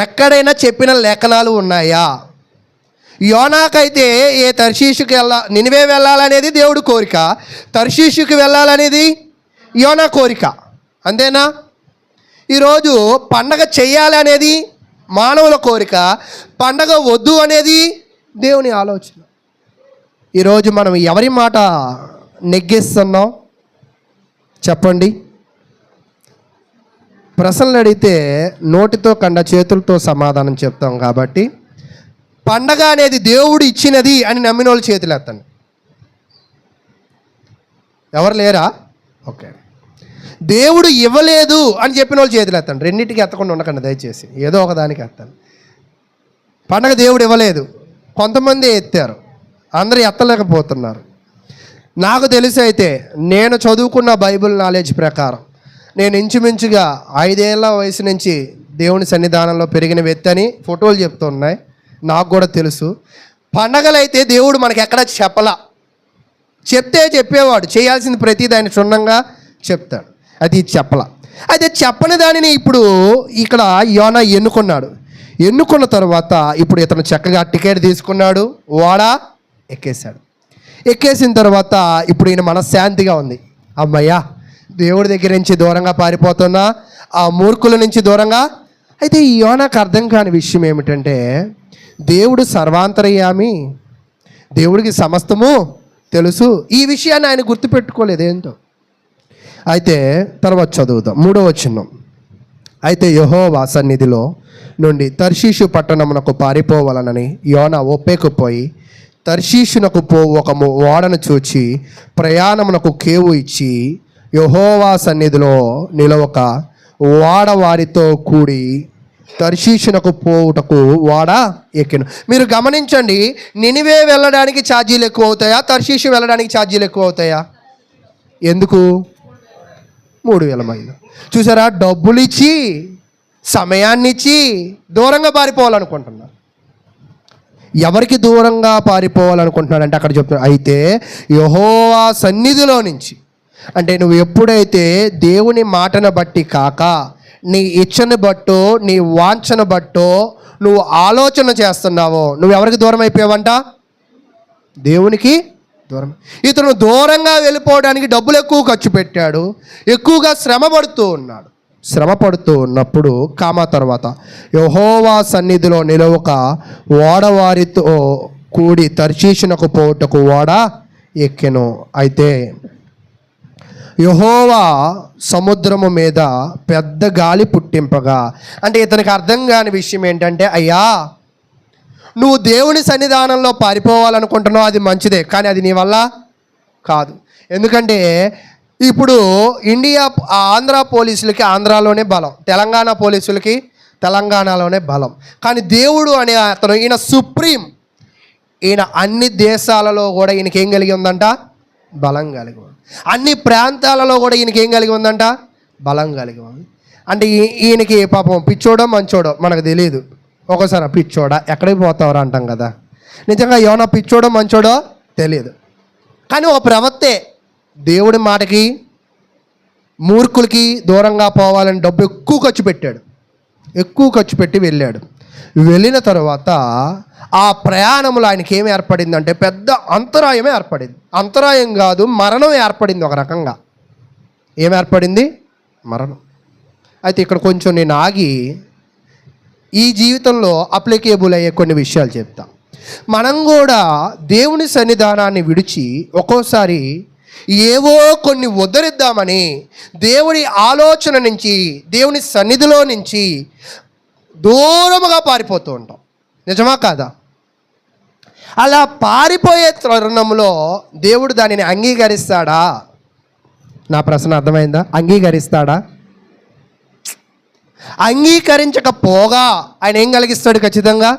ఎక్కడైనా చెప్పిన లేఖనాలు ఉన్నాయా? యోనాకైతే ఏ తర్షీషుకి నినివే వెళ్ళాలనేది దేవుడి కోరిక, తర్షీషుకి వెళ్ళాలనేది యోనా కోరిక. అంతేనా? ఈరోజు పండగ చెయ్యాలి అనేది మానవుల కోరిక, పండగ వద్దు అనేది దేవుని ఆలోచన. ఈరోజు మనం ఎవరి మాట నెగ్గిస్తున్నాం చెప్పండి? ప్రశ్నలు అడిగితే నోటితో కన్నా చేతులతో సమాధానం చెప్తాం. కాబట్టి పండగ అనేది దేవుడు ఇచ్చినది అని నమ్మిన వాళ్ళు చేతులు ఎత్తండి. ఎవరు లేరా? ఓకే. దేవుడు ఇవ్వలేదు అని చెప్పిన వాళ్ళు చేతులు ఎత్తండి. రెండింటికి ఎత్తకుండా ఉండకండి దయచేసి, ఏదో ఒక దానికి ఎత్తండి. పండగ దేవుడు ఇవ్వలేదు, కొంతమంది ఎత్తారు, అందరూ ఎత్తలేకపోతున్నారు. నాకు తెలిసి అయితే నేను చదువుకున్న బైబిల్ నాలెడ్జ్ ప్రకారం నేను ఇంచుమించుగా 5 ఏళ్ల వయసు నుంచి దేవుని సన్నిధానంలో పెరిగిన వ్యక్తి అని ఫోటోలు చెప్తున్నాయి. నాకు కూడా తెలుసు. పండగలైతే దేవుడు మనకి ఎక్కడ చెప్పలా. చెప్తే చెప్పేవాడు, చేయాల్సింది ప్రతిదీ ఆయన క్షుణ్ణంగా చెప్తాడు. అది చెప్పలా. అయితే చెప్పని దానిని ఇప్పుడు ఇక్కడ యోనా ఎన్నుకున్న తర్వాత ఇప్పుడు ఇతను చక్కగా టికెట్ తీసుకున్నాడు, ఓడా ఎక్కేశాడు. ఎక్కేసిన తర్వాత ఇప్పుడు ఈయన మనశ్శాంతిగా ఉంది. అమ్మయ్యా, దేవుడి దగ్గర నుంచి దూరంగా పారిపోతున్నా, ఆ మూర్ఖుల నుంచి దూరంగా. అయితే ఈ యోనాకు అర్థం కాని విషయం ఏమిటంటే దేవుడు సర్వాంతర్యామి, దేవుడికి సమస్తము తెలుసు. ఈ విషయాన్ని ఆయన గుర్తుపెట్టుకోలేదు ఏంటో. అయితే తర్వాత చదువుతాం 3వ వచనం. అయితే యెహోవా సన్నిధిలో నుండి తర్షీషు పట్టణమునకు పారిపోవాలనని యోనా ఒప్పేకు పోయి తర్షీషునకు ఒక ఓడను చూచి ప్రయాణమునకు కేవు ఇచ్చి యెహోవా సన్నిధిలో నిలవక ఓడ వారితో కూడి తర్షీషునకు పోవుటకు ఓడ ఎక్కెను. మీరు గమనించండి, నినివే వెళ్ళడానికి ఛార్జీలు ఎక్కువ అవుతాయా, తర్షీషు వెళ్ళడానికి ఛార్జీలు ఎక్కువ అవుతాయా? ఎందుకు? 3000 మైళ్ళు. చూసారా, డబ్బులు ఇచ్చి సమయాన్ని ఇచ్చి దూరంగా పారిపోవాలనుకుంటున్నారు. ఎవరికి దూరంగా పారిపోవాలనుకుంటున్నాడు అంటే అక్కడ చెప్తున్నాడు, అయితే యెహోవా సన్నిధిలో నుంచి. అంటే నువ్వు ఎప్పుడైతే దేవుని మాటను బట్టి కాక నీ ఇచ్చను బట్టో నీ వాంఛను బట్టో నువ్వు ఆలోచన చేస్తున్నావో నువ్వు ఎవరికి దూరం అయిపోయావంట? దేవునికి దూరం. ఇతను దూరంగా వెళ్ళిపోవడానికి డబ్బులు ఎక్కువ ఖర్చు పెట్టాడు, ఎక్కువగా శ్రమ పడుతూ ఉన్నాడు. శ్రమ పడుతూ ఉన్నప్పుడు తర్వాత యెహోవా సన్నిధిలో నిలవక ఓడవారితో కూడి తర్షీషునకు పోవుటకు ఓడ ఎక్కెను. అయితే యెహోవా సముద్రము మీద పెద్ద గాలి పుట్టింపగా, అంటే ఇతనికి అర్థం కాని విషయం ఏంటంటే, అయ్యా నువ్వు దేవుని సన్నిధానంలో పారిపోవాలనుకుంటున్నావు, అది మంచిదే, కానీ అది నీ వల్ల కాదు. ఎందుకంటే ఇప్పుడు ఆంధ్ర పోలీసులకి ఆంధ్రాలోనే బలం, తెలంగాణ పోలీసులకి తెలంగాణలోనే బలం. కానీ దేవుడు అనే అతను, ఈయన సుప్రీం, ఈయన అన్ని దేశాలలో కూడా ఈయనకి ఏం కలిగి ఉందంట? బలం కలిగి ఉంది. అన్ని ప్రాంతాలలో కూడా ఈయనకి ఏం కలిగి ఉందంట? బలం కలిగి ఉంది. అంటే ఈయనకి పాపం పిచ్చోడో మంచోడో మనకు తెలియదు. ఒకసారి పిచ్చోడా ఎక్కడికి పోతావరా అంటాం కదా, నిజంగా ఏమన్నా పిచ్చోడో మంచోడో తెలియదు. కానీ ఒక ప్రవక్తే దేవుడి మాటకి మూర్ఖులకి దూరంగా పోవాలని డబ్బు ఎక్కువ ఖర్చు పెట్టాడు, ఎక్కువ ఖర్చు పెట్టి వెళ్ళాడు. వెళ్ళిన తర్వాత ఆ ప్రయాణంలో ఆయనకి ఏమి ఏర్పడిందంటే పెద్ద అంతరాయమే ఏర్పడింది. అంతరాయం కాదు, మరణం ఏర్పడింది. ఒక రకంగా ఏం ఏర్పడింది? మరణం. అయితే ఇక్కడ కొంచెం నేను ఆగి ఈ జీవితంలో అప్లికేబుల్ అయ్యే కొన్ని విషయాలు చెప్తా. మనం కూడా దేవుని సన్నిధానాన్ని విడిచి ఒక్కోసారి ఏవో కొన్ని ఉద్ధరిద్దామని దేవుని ఆలోచన నుంచి, దేవుని సన్నిధిలో నుంచి దూరముగా పారిపోతూ ఉంటాం. నిజమా కాదా? అలా పారిపోయే తరుణంలో దేవుడు దానిని అంగీకరిస్తాడా? నా ప్రశ్న అర్థమైందా? అంగీకరిస్తాడా? అంగీకరించకపోగా ఆయన ఏం కలిగిస్తాడు? ఖచ్చితంగా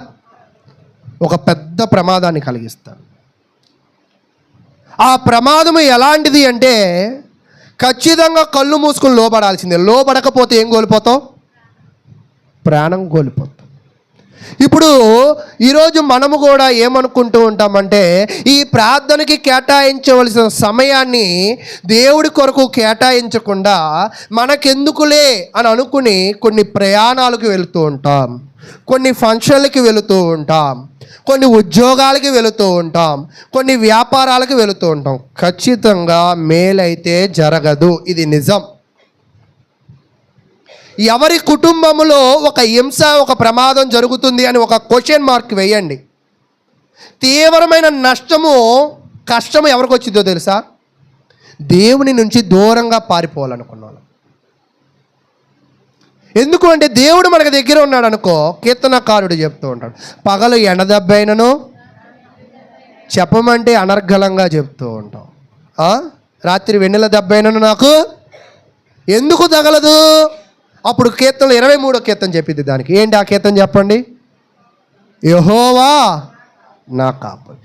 ఒక పెద్ద ప్రమాదాన్ని కలిగిస్తాడు. ఆ ప్రమాదము ఎలాంటిది అంటే ఖచ్చితంగా కళ్ళు మూసుకుని లోబడాల్సిందే. లోబడకపోతే ఏం కోల్పోతావు? ప్రాణం కోల్పోతాం. ఇప్పుడు ఈరోజు మనము కూడా ఏమనుకుంటూ ఉంటామంటే, ఈ ప్రార్థనకి కేటాయించవలసిన సమయాన్ని దేవుడి కొరకు కేటాయించకుండా మనకెందుకులే అని అనుకుని కొన్ని ప్రయాణాలకు వెళుతూ ఉంటాం, కొన్ని ఫంక్షన్లకి వెళుతూ ఉంటాం, కొన్ని ఉద్యోగాలకి వెళుతూ ఉంటాం, కొన్ని వ్యాపారాలకు వెళుతూ ఉంటాం. ఖచ్చితంగా మేలైతే జరగదు, ఇది నిజం. ఎవరి కుటుంబంలో ఒక హింస, ఒక ప్రమాదం జరుగుతుంది అని ఒక క్వశ్చన్ మార్క్ వేయండి. తీవ్రమైన నష్టము, కష్టము ఎవరికి వచ్చిందో తెలుసా? దేవుని నుంచి దూరంగా పారిపోవాలనుకున్న వాళ్ళు. ఎందుకు అంటే దేవుడు మనకు దగ్గర ఉన్నాడు అనుకో. కీర్తనకారుడు చెప్తూ ఉంటాడు, పగలు ఎండదెబ్బైనను చెప్పమంటే అనర్గళంగా చెప్తూ ఉంటాం, రాత్రి వెన్నెల దెబ్బైనను నాకు ఎందుకు తగలదు? అప్పుడు కీర్తనలు 23వ కీర్తన చెప్పింది దానికి. ఏంటి ఆ కీర్తన చెప్పండి? యెహోవా నా కాపరి.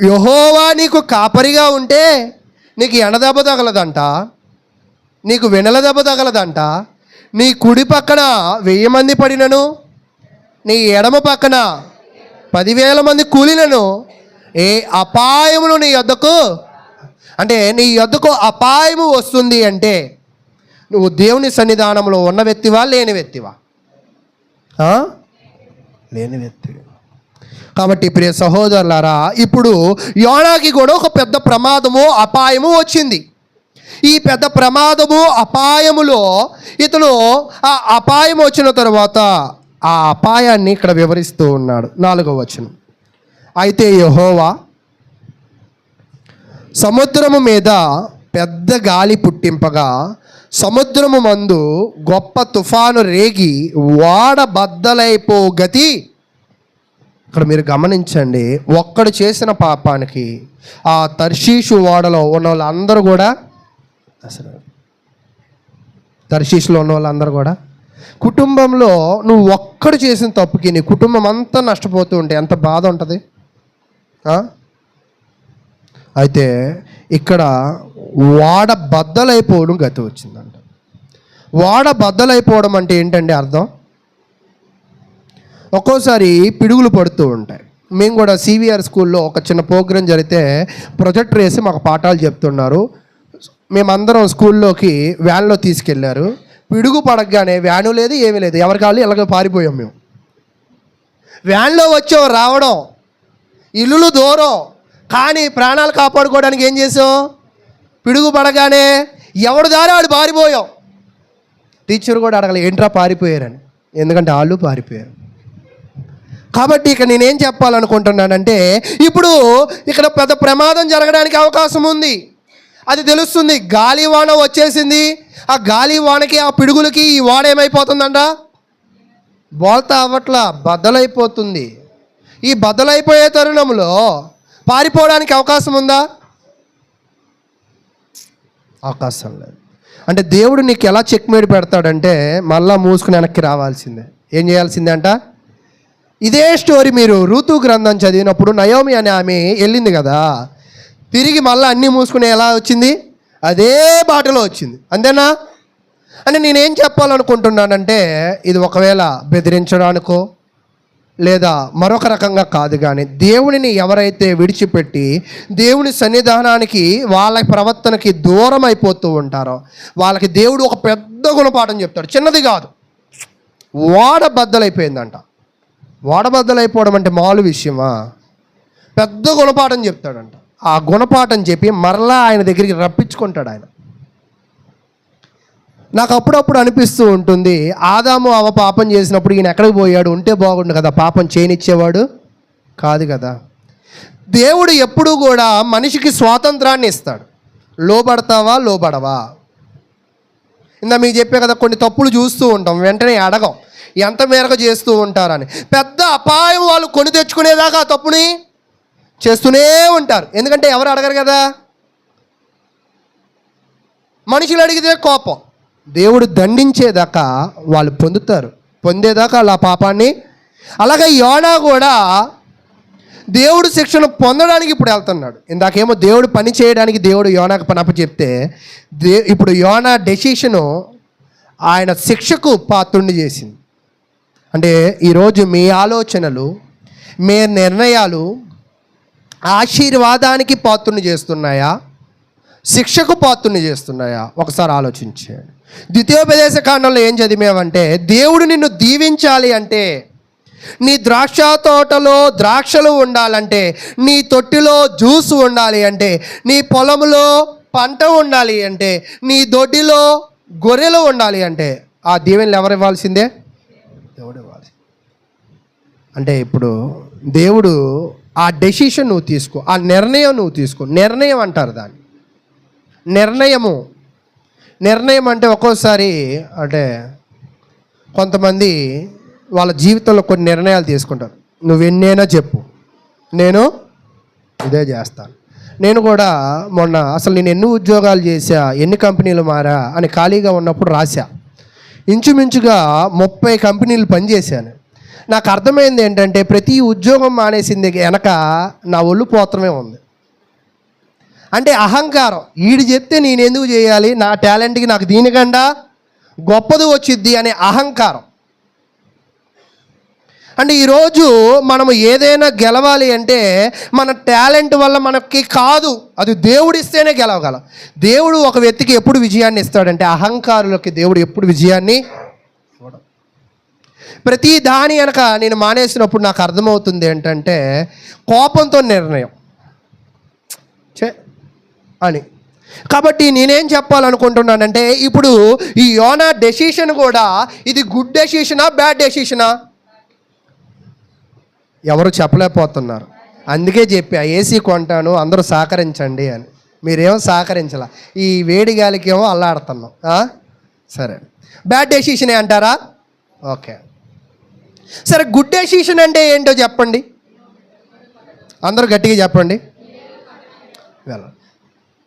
యెహోవా నీకు కాపరిగా ఉంటే నీకు ఎండదెబ్బ తగలదంట, నీకు వెన్నెల దెబ్బ తగలదంట. నీ కుడి పక్కన 1000 మంది పడినను, నీ ఎడమ పక్కన 10,000 మంది కూలినను, ఏ అపాయమును నీ యొద్దకు, అంటే నీ యొద్దకు అపాయము వస్తుంది అంటే నువ్వు దేవుని సన్నిధానంలో ఉన్న వ్యక్తివా, లేని వ్యక్తివా? లేని వ్యక్తి. కాబట్టి ప్రియ సహోదరులారా, ఇప్పుడు యోనాకి కూడా ఒక పెద్ద ప్రమాదము, అపాయము వచ్చింది. ఈ పెద్ద ప్రమాదము, అపాయములో ఇతను ఆ అపాయం వచ్చిన తర్వాత ఆ అపాయాన్ని ఇక్కడ వివరిస్తూ ఉన్నాడు. 4వ వచనం. అయితే యెహోవా సముద్రము మీద పెద్ద గాలి పుట్టింపగా సముద్రము మందు గొప్ప తుఫాను రేగి ఓడ బద్దలైపో గతి. ఇక్కడ మీరు గమనించండి, ఒక్కడు చేసిన పాపానికి ఆ తర్షీషు ఓడలో ఉన్న వాళ్ళందరూ కూడా, అసలు తర్షీషులో ఉన్న వాళ్ళందరూ కూడా, కుటుంబంలో నువ్వు ఒక్కడు చేసిన తప్పుకి నీ కుటుంబం అంతా నష్టపోతూ ఉంటే ఎంత బాధ ఉంటుంది. అయితే ఇక్కడ ఓడ బద్దలైపోవడం గతి వచ్చిందంట. ఓడ బద్దలైపోవడం అంటే ఏంటంటే అర్థం, ఒక్కోసారి పిడుగులు పడుతూ ఉంటాయి. మేము కూడా సివిఆర్ స్కూల్లో ఒక చిన్న ప్రోగ్రాం జరిగితే ప్రొజెక్టర్ వేసి మాకు పాఠాలు చెప్తున్నారు. మేమందరం స్కూల్లోకి వ్యాన్లో తీసుకెళ్లారు. పిడుగు పడగానే వ్యాను లేదు, ఏమీ లేదు, ఎవరి కాళ్ళు ఇలాగ పారిపోయాం. మేము వ్యాన్లో వచ్చాం, రావడం, ఇల్లులు దూరం, కానీ ప్రాణాలు కాపాడుకోవడానికి ఏం చేసావు? పిడుగు పడగానే ఎవడు దారి వాడు పారిపోయావు. టీచర్ కూడా అడగలే ఏంట్రా పారిపోయారని, ఎందుకంటే వాళ్ళు పారిపోయారు. కాబట్టి ఇక నేనేం చెప్పాలనుకుంటున్నానంటే, ఇప్పుడు ఇక్కడ పెద్ద ప్రమాదం జరగడానికి అవకాశం ఉంది, అది తెలుస్తుంది. గాలి వాన వచ్చేసింది. ఆ గాలి వానకి ఆ పిడుగులకి ఈ వాన ఏమైపోతుందంట? బోల్తా అవ్వట్లా, బద్దలైపోతుంది. ఈ బద్దలైపోయే తరుణంలో పారిపోవడానికి అవకాశం ఉందా? అవకాశం లేదు. అంటే దేవుడు నీకు ఎలా చెక్మేడి పెడతాడంటే మళ్ళా మూసుకుని వెనక్కి రావాల్సిందే. ఏం చేయాల్సిందే అంట? ఇదే స్టోరీ మీరు ఋతు గ్రంథం చదివినప్పుడు నయోమి అనే ఆమె వెళ్ళింది కదా, తిరిగి మళ్ళీ అన్నీ మూసుకుని ఎలా వచ్చింది? అదే బాటలో వచ్చింది. అంతేనా? అంటే నేనేం చెప్పాలనుకుంటున్నానంటే, ఇది ఒకవేళ బెదిరించడానికో లేదా మరొక రకంగా కాదు, కానీ దేవునిని ఎవరైతే విడిచిపెట్టి దేవుని సన్నిధానానికి వాళ్ళ ప్రవర్తనకి దూరం అయిపోతూ ఉంటారో వాళ్ళకి దేవుడు ఒక పెద్ద గుణపాఠం చెప్తాడు. చిన్నది కాదు. ఓడ బద్దలైపోయిందంట. ఓడ బద్దలైపోవడం అంటే మామూలు విషయమా? పెద్ద గుణపాఠం చెప్తాడంట. ఆ గుణపాఠం చెప్పి మరలా ఆయన దగ్గరికి రప్పించుకుంటాడు ఆయన. నాకు అప్పుడప్పుడు అనిపిస్తూ ఉంటుంది, ఆదాము అవ పాపం చేసినప్పుడు ఈయన ఎక్కడికి పోయాడు? ఉంటే బాగుండు కదా, పాపం చేయనిచ్చేవాడు కాదు కదా. దేవుడు ఎప్పుడూ కూడా మనిషికి స్వాతంత్రాన్ని ఇస్తాడు. లోబడతావా లోబడవా? ఇందా మీకు చెప్పే కదా, కొన్ని తప్పులు చూస్తూ ఉంటాం, వెంటనే అడగం ఎంత మేరకు చేస్తూ ఉంటారని. పెద్ద అపాయం వాళ్ళు కొని తెచ్చుకునేదాకా ఆ తప్పుని చేస్తూనే ఉంటారు. ఎందుకంటే ఎవరు అడగరు కదా. మనుషులు అడిగితే కోపం, దేవుడు దండించేదాకా వాళ్ళు పొందేదాకా వాళ్ళ పాపాన్ని. అలాగే యోనా కూడా దేవుడు శిక్షను పొందడానికి ఇప్పుడు వెళ్తున్నాడు. ఇందాకేమో దేవుడు పని చేయడానికి దేవుడు యోనాకు పని అప్పచెప్తే, ఇప్పుడు యోనా డెసిషను ఆయన శిక్షకు పాత్రుణ్ణి చేసింది. అంటే ఈరోజు మీ ఆలోచనలు, మీ నిర్ణయాలు ఆశీర్వాదానికి పాత్రుని చేస్తున్నాయా, శిక్షకు పాత్రుని చేస్తున్నాయా? ఒకసారి ఆలోచించండి. ద్వితీయోపదేశ కాండంలో ఏం చదివామంటే, దేవుడు నిన్ను దీవించాలి అంటే, నీ ద్రాక్ష తోటలో ద్రాక్షలు ఉండాలంటే, నీ తొట్టిలో జ్యూస్ ఉండాలి అంటే, నీ పొలంలో పంట ఉండాలి అంటే, నీ దొడ్డిలో గొర్రెలు ఉండాలి అంటే, ఆ దీవెనలు ఎవరు ఇవ్వాల్సిందే? దేవుడు ఇవ్వాలి. అంటే ఇప్పుడు దేవుడు ఆ డెసిషన్ నువ్వు తీసుకో, ఆ నిర్ణయం నువ్వు తీసుకో. నిర్ణయం అంటారు దాన్ని. నిర్ణయం అంటే ఒక్కోసారి అంటే కొంతమంది వాళ్ళ జీవితంలో కొన్ని నిర్ణయాలు తీసుకుంటారు. నువ్వెన్నైనా చెప్పు, నేను ఇదే చేస్తాను. నేను కూడా మొన్న అసలు నేను ఎన్ని ఉద్యోగాలు చేశా, ఎన్ని కంపెనీలు మారా అని ఖాళీగా ఉన్నప్పుడు రాశా. ఇంచుమించుగా 30 కంపెనీలు పనిచేశాను. నాకు అర్థమైంది ఏంటంటే, ప్రతి ఉద్యోగం మానేసింది వెనక నా ఒళ్ళు పోత్రమే ఉంది. అంటే అహంకారం. వీడు చెప్తే నేను ఎందుకు చేయాలి, నా టాలెంట్కి నాకు దీనికన్నా గొప్పది వచ్చిద్ది అనే అహంకారం. అంటే ఈరోజు మనము ఏదైనా గెలవాలి అంటే మన టాలెంట్ వల్ల మనకి కాదు, అది దేవుడు ఇస్తేనే గెలవగలం. దేవుడు ఒక వ్యక్తికి ఎప్పుడు విజయాన్ని ఇస్తాడంటే, అహంకారులకి దేవుడు ఎప్పుడు విజయాన్ని ఇవ్వడం. ప్రతి దాని వెనక నేను మానేసినప్పుడు నాకు అర్థమవుతుంది ఏంటంటే, కోపంతో నిర్ణయం అని. కాబట్టి నేనేం చెప్పాలనుకుంటున్నానంటే, ఇప్పుడు ఈ యోనా డెసిషన్ కూడా ఇది గుడ్ డెసిషనా బ్యాడ్ డెసిషనా? ఎవరు చెప్పలేకపోతున్నారు. అందుకే చెప్పా ఏసీ కొంటాను అందరూ సహకరించండి అని. మీరేమో సహకరించాల, ఈ వేడి గాలికి ఏమో అల్లాడుతున్నాం. సరే, బ్యాడ్ డెసిషనే అంటారా? ఓకే, సరే గుడ్ డెసిషన్ అంటే ఏంటో చెప్పండి, అందరూ గట్టిగా చెప్పండి.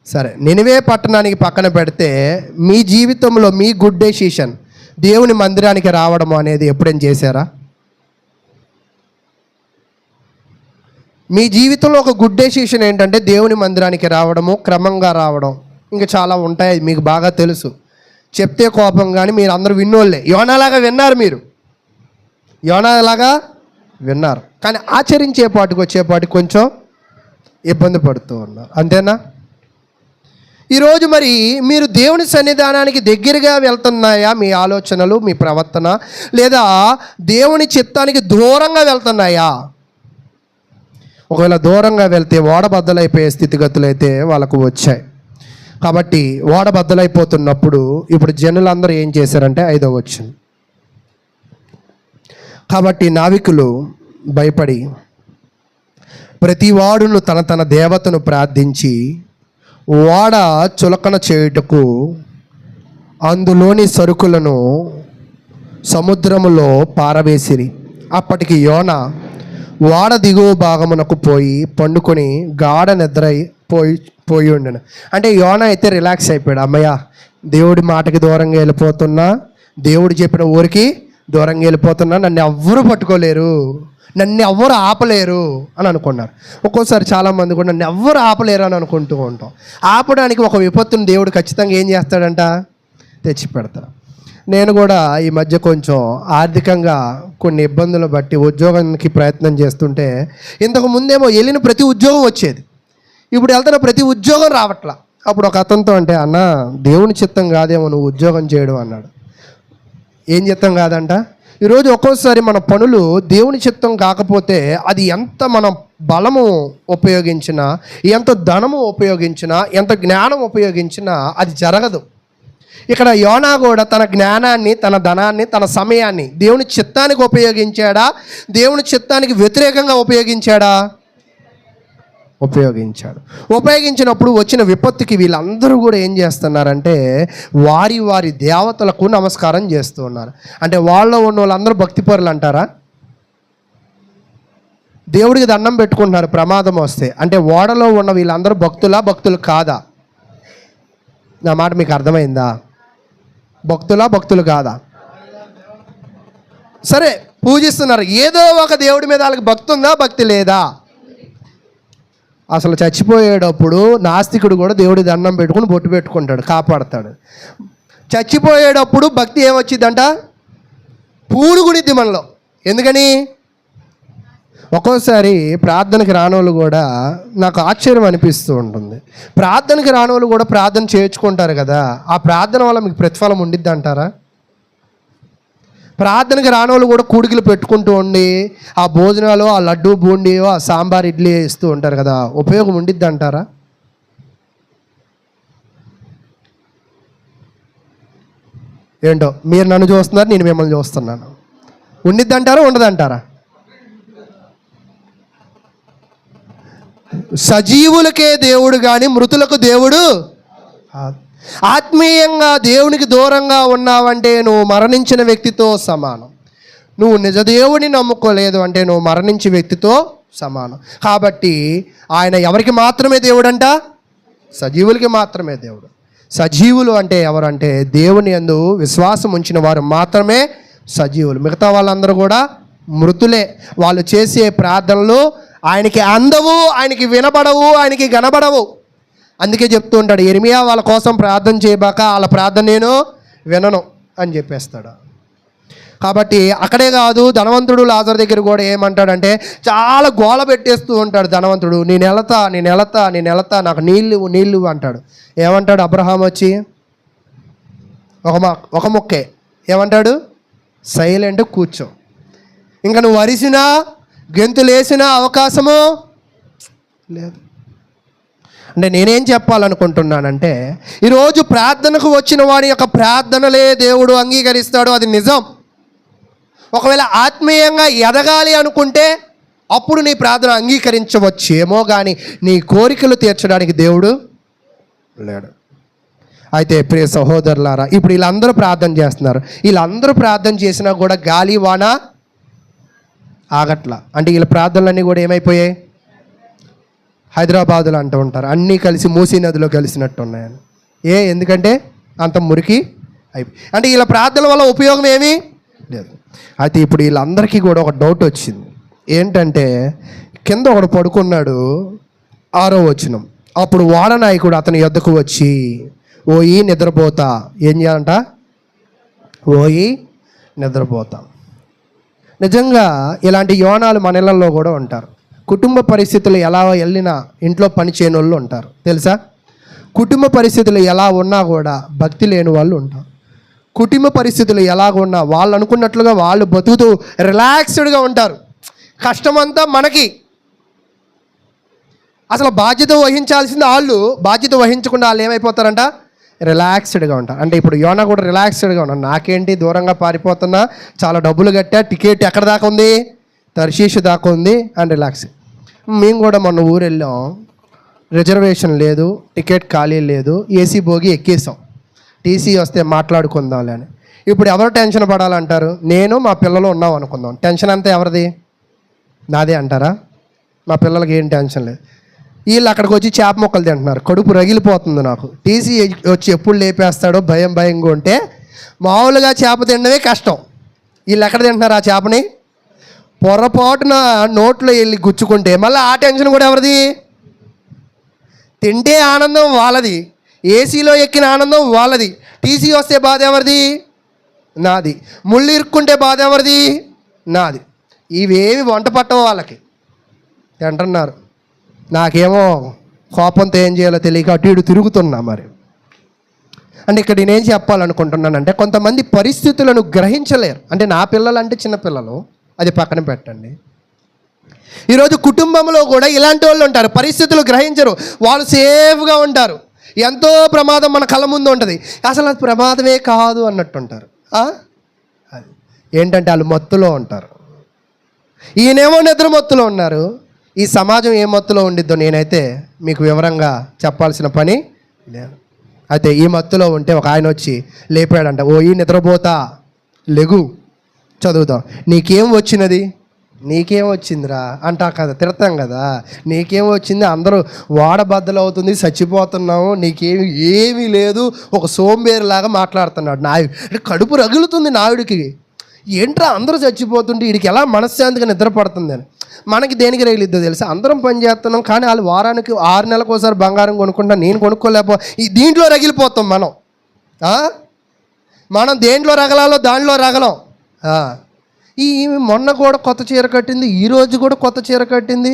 సరే, నినివే పట్టణానికి పక్కన పెడితే మీ జీవితంలో మీ గుడ్ డెసిషన్ దేవుని మందిరానికి రావడం అనేది ఎప్పుడైనా చేశారా? మీ జీవితంలో ఒక గుడ్ డెసిషన్ ఏంటంటే దేవుని మందిరానికి రావడము, క్రమంగా రావడం. ఇంకా చాలా ఉంటాయి, మీకు బాగా తెలుసు. చెప్తే కోపం, కానీ మీరు అందరూ విన్నోళ్ళే. యోనాలాగా విన్నారు, మీరు యోనాలాగా విన్నారు, కానీ ఆచరించేపాటికి వచ్చేపాటికి కొంచెం ఇబ్బంది పడుతూ ఉన్నారు. అంతేనా? ఈరోజు మరి మీరు దేవుని సన్నిధానానికి దగ్గరగా వెళ్తున్నాయా మీ ఆలోచనలు, మీ ప్రవర్తన, లేదా దేవుని చిత్తానికి దూరంగా వెళ్తున్నాయా? ఒకవేళ దూరంగా వెళ్తే ఓడ బద్దలైపోయే స్థితిగతులు అయితే వాళ్ళకు వచ్చాయి. కాబట్టి ఓడ బద్దలైపోతున్నప్పుడు ఇప్పుడు జనులందరూ ఏం చేశారంటే 5వ వచనం, కాబట్టి నావికులు భయపడి ప్రతివాడును తన తన దేవతను ప్రార్థించి ఓడ చులకన చేయుటకు అందులోని సరుకులను సముద్రములో పారవేసిరి. అప్పటికి యోనా ఓడ దిగువ భాగమునకు పోయి పండుకొని గాఢ నిద్ర పోయి ఉండను. అంటే యోనా అయితే రిలాక్స్ అయిపోయాడు. అమ్మయ్య, దేవుడి మాటకి దూరంగా వెళ్ళిపోతున్నా, దేవుడు చెప్పిన ఊరికి దూరంగా వెళ్ళిపోతున్నా, నన్ను ఎవ్వరూ పట్టుకోలేరు, నన్ను ఎవ్వరు ఆపలేరు అని అనుకున్నారు. ఒక్కోసారి చాలామంది కూడా నన్ను ఎవ్వరు ఆపలేరు అని అనుకుంటూ ఉంటాం. ఆపడానికి ఒక విపత్తుని దేవుడు ఖచ్చితంగా ఏం చేస్తాడంట, తెచ్చి పెడతాడు. నేను కూడా ఈ మధ్య కొంచెం ఆర్థికంగా కొన్ని ఇబ్బందులు బట్టి ఉద్యోగానికి ప్రయత్నం చేస్తుంటే, ఇంతకు ముందేమో వెళ్ళిన ప్రతి ఉద్యోగం వచ్చేది, ఇప్పుడు వెళ్తున్న ప్రతి ఉద్యోగం రావట్లా. అప్పుడు ఒక అతనితో అంటే, అన్న దేవుని చిత్తం కాదేమో నువ్వు ఉద్యోగం చేయడం అన్నాడు. ఏం చిత్తం కాదంట, ఈరోజు ఒక్కోసారి మన పనులు దేవుని చిత్తం కాకపోతే అది ఎంత మనం బలము ఉపయోగించినా, ఎంత ధనము ఉపయోగించినా, ఎంత జ్ఞానం ఉపయోగించినా అది జరగదు. ఇక్కడ యోనా కూడా తన జ్ఞానాన్ని, తన ధనాన్ని, తన సమయాన్ని దేవుని చిత్తానికి ఉపయోగించాడా, దేవుని చిత్తానికి వ్యతిరేకంగా ఉపయోగించాడా? ఉపయోగించినప్పుడు వచ్చిన విపత్తుకి వీళ్ళందరూ కూడా ఏం చేస్తున్నారంటే వారి వారి దేవతలకు నమస్కారం చేస్తూ ఉన్నారు. అంటే వాళ్ళలో ఉన్న వాళ్ళందరూ భక్తిపరులు అంటారా? దేవుడికి దండం పెట్టుకుంటున్నారు ప్రమాదం వస్తే. అంటే ఓడలో ఉన్న వీళ్ళందరూ భక్తులు కాదా? నా మాట మీకు అర్థమైందా? భక్తులు కాదా? సరే, పూజిస్తున్నారు, ఏదో ఒక దేవుడి మీద వాళ్ళకి భక్తి ఉందా, భక్తి లేదా? అసలు చచ్చిపోయేటప్పుడు నాస్తికుడు కూడా దేవుడి దండం పెట్టుకుని బొట్టు పెట్టుకుంటాడు, కాపాడతాడు. చచ్చిపోయేటప్పుడు భక్తి ఏమొచ్చిందంట, పూడుగుడిద్ది మనలో. ఎందుకని? ఒక్కోసారి ప్రార్థనకి రానోళ్ళు కూడా నాకు ఆశ్చర్యం అనిపిస్తూ ఉంటుంది. ప్రార్థనకి రానోళ్ళు కూడా ప్రార్థన చేయించుకుంటారు కదా, ఆ ప్రార్థన వల్ల మీకు ప్రతిఫలం ఉండిద్ది అంటారా? ప్రార్థనకి రానోళ్ళు కూడా కూడికలు పెట్టుకుంటూ ఉండి ఆ భోజనాలు, ఆ లడ్డు బూండియో, ఆ సాంబార్ ఇడ్లీ ఇస్తూ ఉంటారు కదా, ఉపయోగం ఉండిద్ది అంటారా? ఏంటో మీరు నన్ను చూస్తున్నారు, నేను మిమ్మల్ని చూస్తున్నాను. ఉండిద్ది అంటారా, ఉండదంటారా? సజీవులకే దేవుడు కానీ మృతులకు దేవుడు. ఆత్మీయంగా దేవునికి దూరంగా ఉన్నావంటే నువ్వు మరణించిన వ్యక్తితో సమానం. నువ్వు నిజ దేవుడిని నమ్ముకోలేదు అంటే నువ్వు మరణించే వ్యక్తితో సమానం. కాబట్టి ఆయన ఎవరికి మాత్రమే దేవుడంట? సజీవులకి మాత్రమే దేవుడు. సజీవులు అంటే ఎవరంటే దేవుని యందు విశ్వాసం ఉంచిన వారు మాత్రమే సజీవులు. మిగతా వాళ్ళందరూ కూడా మృతులే. వాళ్ళు చేసే ప్రార్థనలు ఆయనకి అందవు, ఆయనకి వినబడవు, ఆయనకి కనబడవు. అందుకే చెప్తూ ఉంటాడు, ఇర్మియా వాళ్ళ కోసం ప్రార్థన చేయబాక, వాళ్ళ ప్రార్థన నేను వినను అని చెప్పేస్తాడు. కాబట్టి అక్కడే కాదు, ధనవంతుడు లాజరు దగ్గర కూడా ఏమంటాడంటే చాలా గోల పెట్టేస్తూ ఉంటాడు ధనవంతుడు. నేను వెళతా నాకు నీళ్ళు అంటాడు. ఏమంటాడు అబ్రహాం వచ్చి? ఒక మొక్కే ఏమంటాడు? సైలెంట్ కూర్చో. ఇంకా నువ్వు అరిసినా గెంతులేసిన అవకాశము లేదు. అంటే నేనేం చెప్పాలనుకుంటున్నానంటే ఈరోజు ప్రార్థనకు వచ్చిన వాడి యొక్క ప్రార్థనలే దేవుడు అంగీకరిస్తాడు, అది నిజం. ఒకవేళ ఆత్మీయంగా ఎదగాలి అనుకుంటే అప్పుడు నీ ప్రార్థన అంగీకరించవచ్చేమో, కానీ నీ కోరికలు తీర్చడానికి దేవుడు లేడు. అయితే ప్రియ సహోదరులారా, ఇప్పుడు వీళ్ళందరూ ప్రార్థన చేస్తున్నారు. వీళ్ళందరూ ప్రార్థన చేసినా కూడా గాలి వాన ఆగట్లా. అంటే వీళ్ళ ప్రార్థనలన్నీ కూడా ఏమైపోయాయి? హైదరాబాదులో అంటూ ఉంటారు, అన్నీ కలిసి మూసీ నదిలో కలిసినట్టు ఉన్నాయని. ఎందుకంటే అంత మురికి అయిపోయి. అంటే వీళ్ళ ప్రార్థనల వల్ల ఉపయోగం ఏమీ లేదు. అయితే ఇప్పుడు వీళ్ళందరికీ కూడా ఒక డౌట్ వచ్చింది. ఏంటంటే కింద ఒకడు పడుకున్నాడు, 6వ వచనం. అప్పుడు వాడనాయకుడు అతని యొద్దకు వచ్చి, ఓయి నిద్రపోతా. ఏం చేయాలంట? ఓయి నిద్రపోతా. నిజంగా ఇలాంటి యోనాలు మన ఇళ్ళల్లో కూడా ఉంటారు. కుటుంబ పరిస్థితులు ఎలా వెళ్ళినా ఇంట్లో పని చేయని వాళ్ళు ఉంటారు, తెలుసా? కుటుంబ పరిస్థితులు ఎలా ఉన్నా కూడా భక్తి లేని వాళ్ళు ఉంటారు. కుటుంబ పరిస్థితులు ఎలాగున్నా వాళ్ళు అనుకున్నట్లుగా వాళ్ళు బతుకుతూ రిలాక్స్డ్గా ఉంటారు. కష్టమంతా మనకి, అసలు బాధ్యత వహించాల్సింది వాళ్ళు, బాధ్యత వహించకుండా వాళ్ళు ఏమైపోతారంట, రిలాక్స్డ్గా ఉంటారు. అంటే ఇప్పుడు యోనా కూడా రిలాక్స్డ్గా ఉన్నాను, నాకేంటి దూరంగా పారిపోతున్నా, చాలా డబ్బులు కట్టా, టికెట్ ఎక్కడ దాకా ఉంది, తర్షీషు దాకా ఉంది అని రిలాక్స్. మేము కూడా మొన్న ఊరు వెళ్ళాం, రిజర్వేషన్ లేదు, టికెట్ ఖాళీ లేదు, ఏసీ బోగి ఎక్కేసాం, టీసీ వస్తే మాట్లాడుకుందాంలే అని. ఇప్పుడు ఎవరు టెన్షన్ పడాలంటారు? నేను మా పిల్లలు ఉన్నాం అనుకుందాం, టెన్షన్ అంతా ఎవరిది? నాదే అంటారా? మా పిల్లలకి ఏం టెన్షన్ లేదు. వీళ్ళు అక్కడికి వచ్చి చేప మొక్కలు తింటున్నారు, కడుపు రగిలిపోతుంది నాకు. టీసీ వచ్చి ఎప్పుడు లేపేస్తాడో భయంగా ఉంటే మామూలుగా చేప తినడమే కష్టం. వీళ్ళు ఎక్కడ తింటున్నారు ఆ చేపని? పొరపాటున నోట్లో వెళ్ళి గుచ్చుకుంటే మళ్ళీ ఆ టెన్షన్ కూడా ఎవరిది? తింటే ఆనందం వాళ్ళది, ఏసీలో ఎక్కిన ఆనందం వాళ్ళది, టీసీ వస్తే బాధ ఎవరిది? నాది. ముళ్ళు ఇరుక్కుంటే బాధ ఎవరిది? నాది. ఇవేవి వంట పట్టవు వాళ్ళకి, తింటున్నారు. నాకేమో కోపంతో ఏం చేయాలో తెలియక అటు ఇటు తిరుగుతున్నా. మరి అంటే ఇక్కడ నేనేం చెప్పాలనుకుంటున్నానంటే, కొంతమంది పరిస్థితులను గ్రహించలేరు. అంటే నా పిల్లలు అంటే చిన్నపిల్లలు, అది పక్కన పెట్టండి. ఈరోజు కుటుంబంలో కూడా ఇలాంటి వాళ్ళు ఉంటారు, పరిస్థితులు గ్రహించరు, వాళ్ళు సేఫ్గా ఉంటారు. ఎంతో ప్రమాదం మన కళ్ళ ముందు ఉంటుంది, అసలు అది ప్రమాదమే కాదు అన్నట్టు ఉంటారు. అది ఏంటంటే వాళ్ళు మత్తులో ఉంటారు. ఈయనేమో నిద్ర మత్తులో ఉన్నారు. ఈ సమాజం ఏ మత్తులో ఉండిద్దో నేనైతే మీకు వివరంగా చెప్పాల్సిన పని లేదు. అయితే ఈ మత్తులో ఉంటే ఒక ఆయన వచ్చి లేపాడంట, ఓ ఈ నిద్రపోతా, లెగు చదువుతాం. నీకేం వచ్చినది? నీకేం వచ్చిందిరా అంటా కదా, తిడతాం కదా. నీకేం వచ్చింది? అందరూ వాడబద్దలు అవుతుంది, చచ్చిపోతున్నాము, నీకేమి ఏమీ లేదు, ఒక సోంబేరులాగా మాట్లాడుతున్నాడు నాయుడు. కడుపు రగులుతుంది నాయుడికి, ఏంట్రా అందరూ చచ్చిపోతుంటే వీడికి ఎలా మనశ్శాంతిగా నిద్రపడుతుంది అని. మనకి దేనికి రైలిద్దో తెలుసా? అందరం పని చేస్తున్నాం, కానీ వాళ్ళు వారానికి 6 నెలలకు ఒకసారి బంగారం కొనుక్కుంటా, నేను కొనుక్కోలేపో. దీంట్లో రగిలిపోతాం మనం. మనం దేంట్లో రగలాలో దాంట్లో రగలం. ఈ మొన్న కూడా కొత్త చీర కట్టింది, ఈరోజు కూడా కొత్త చీర కట్టింది,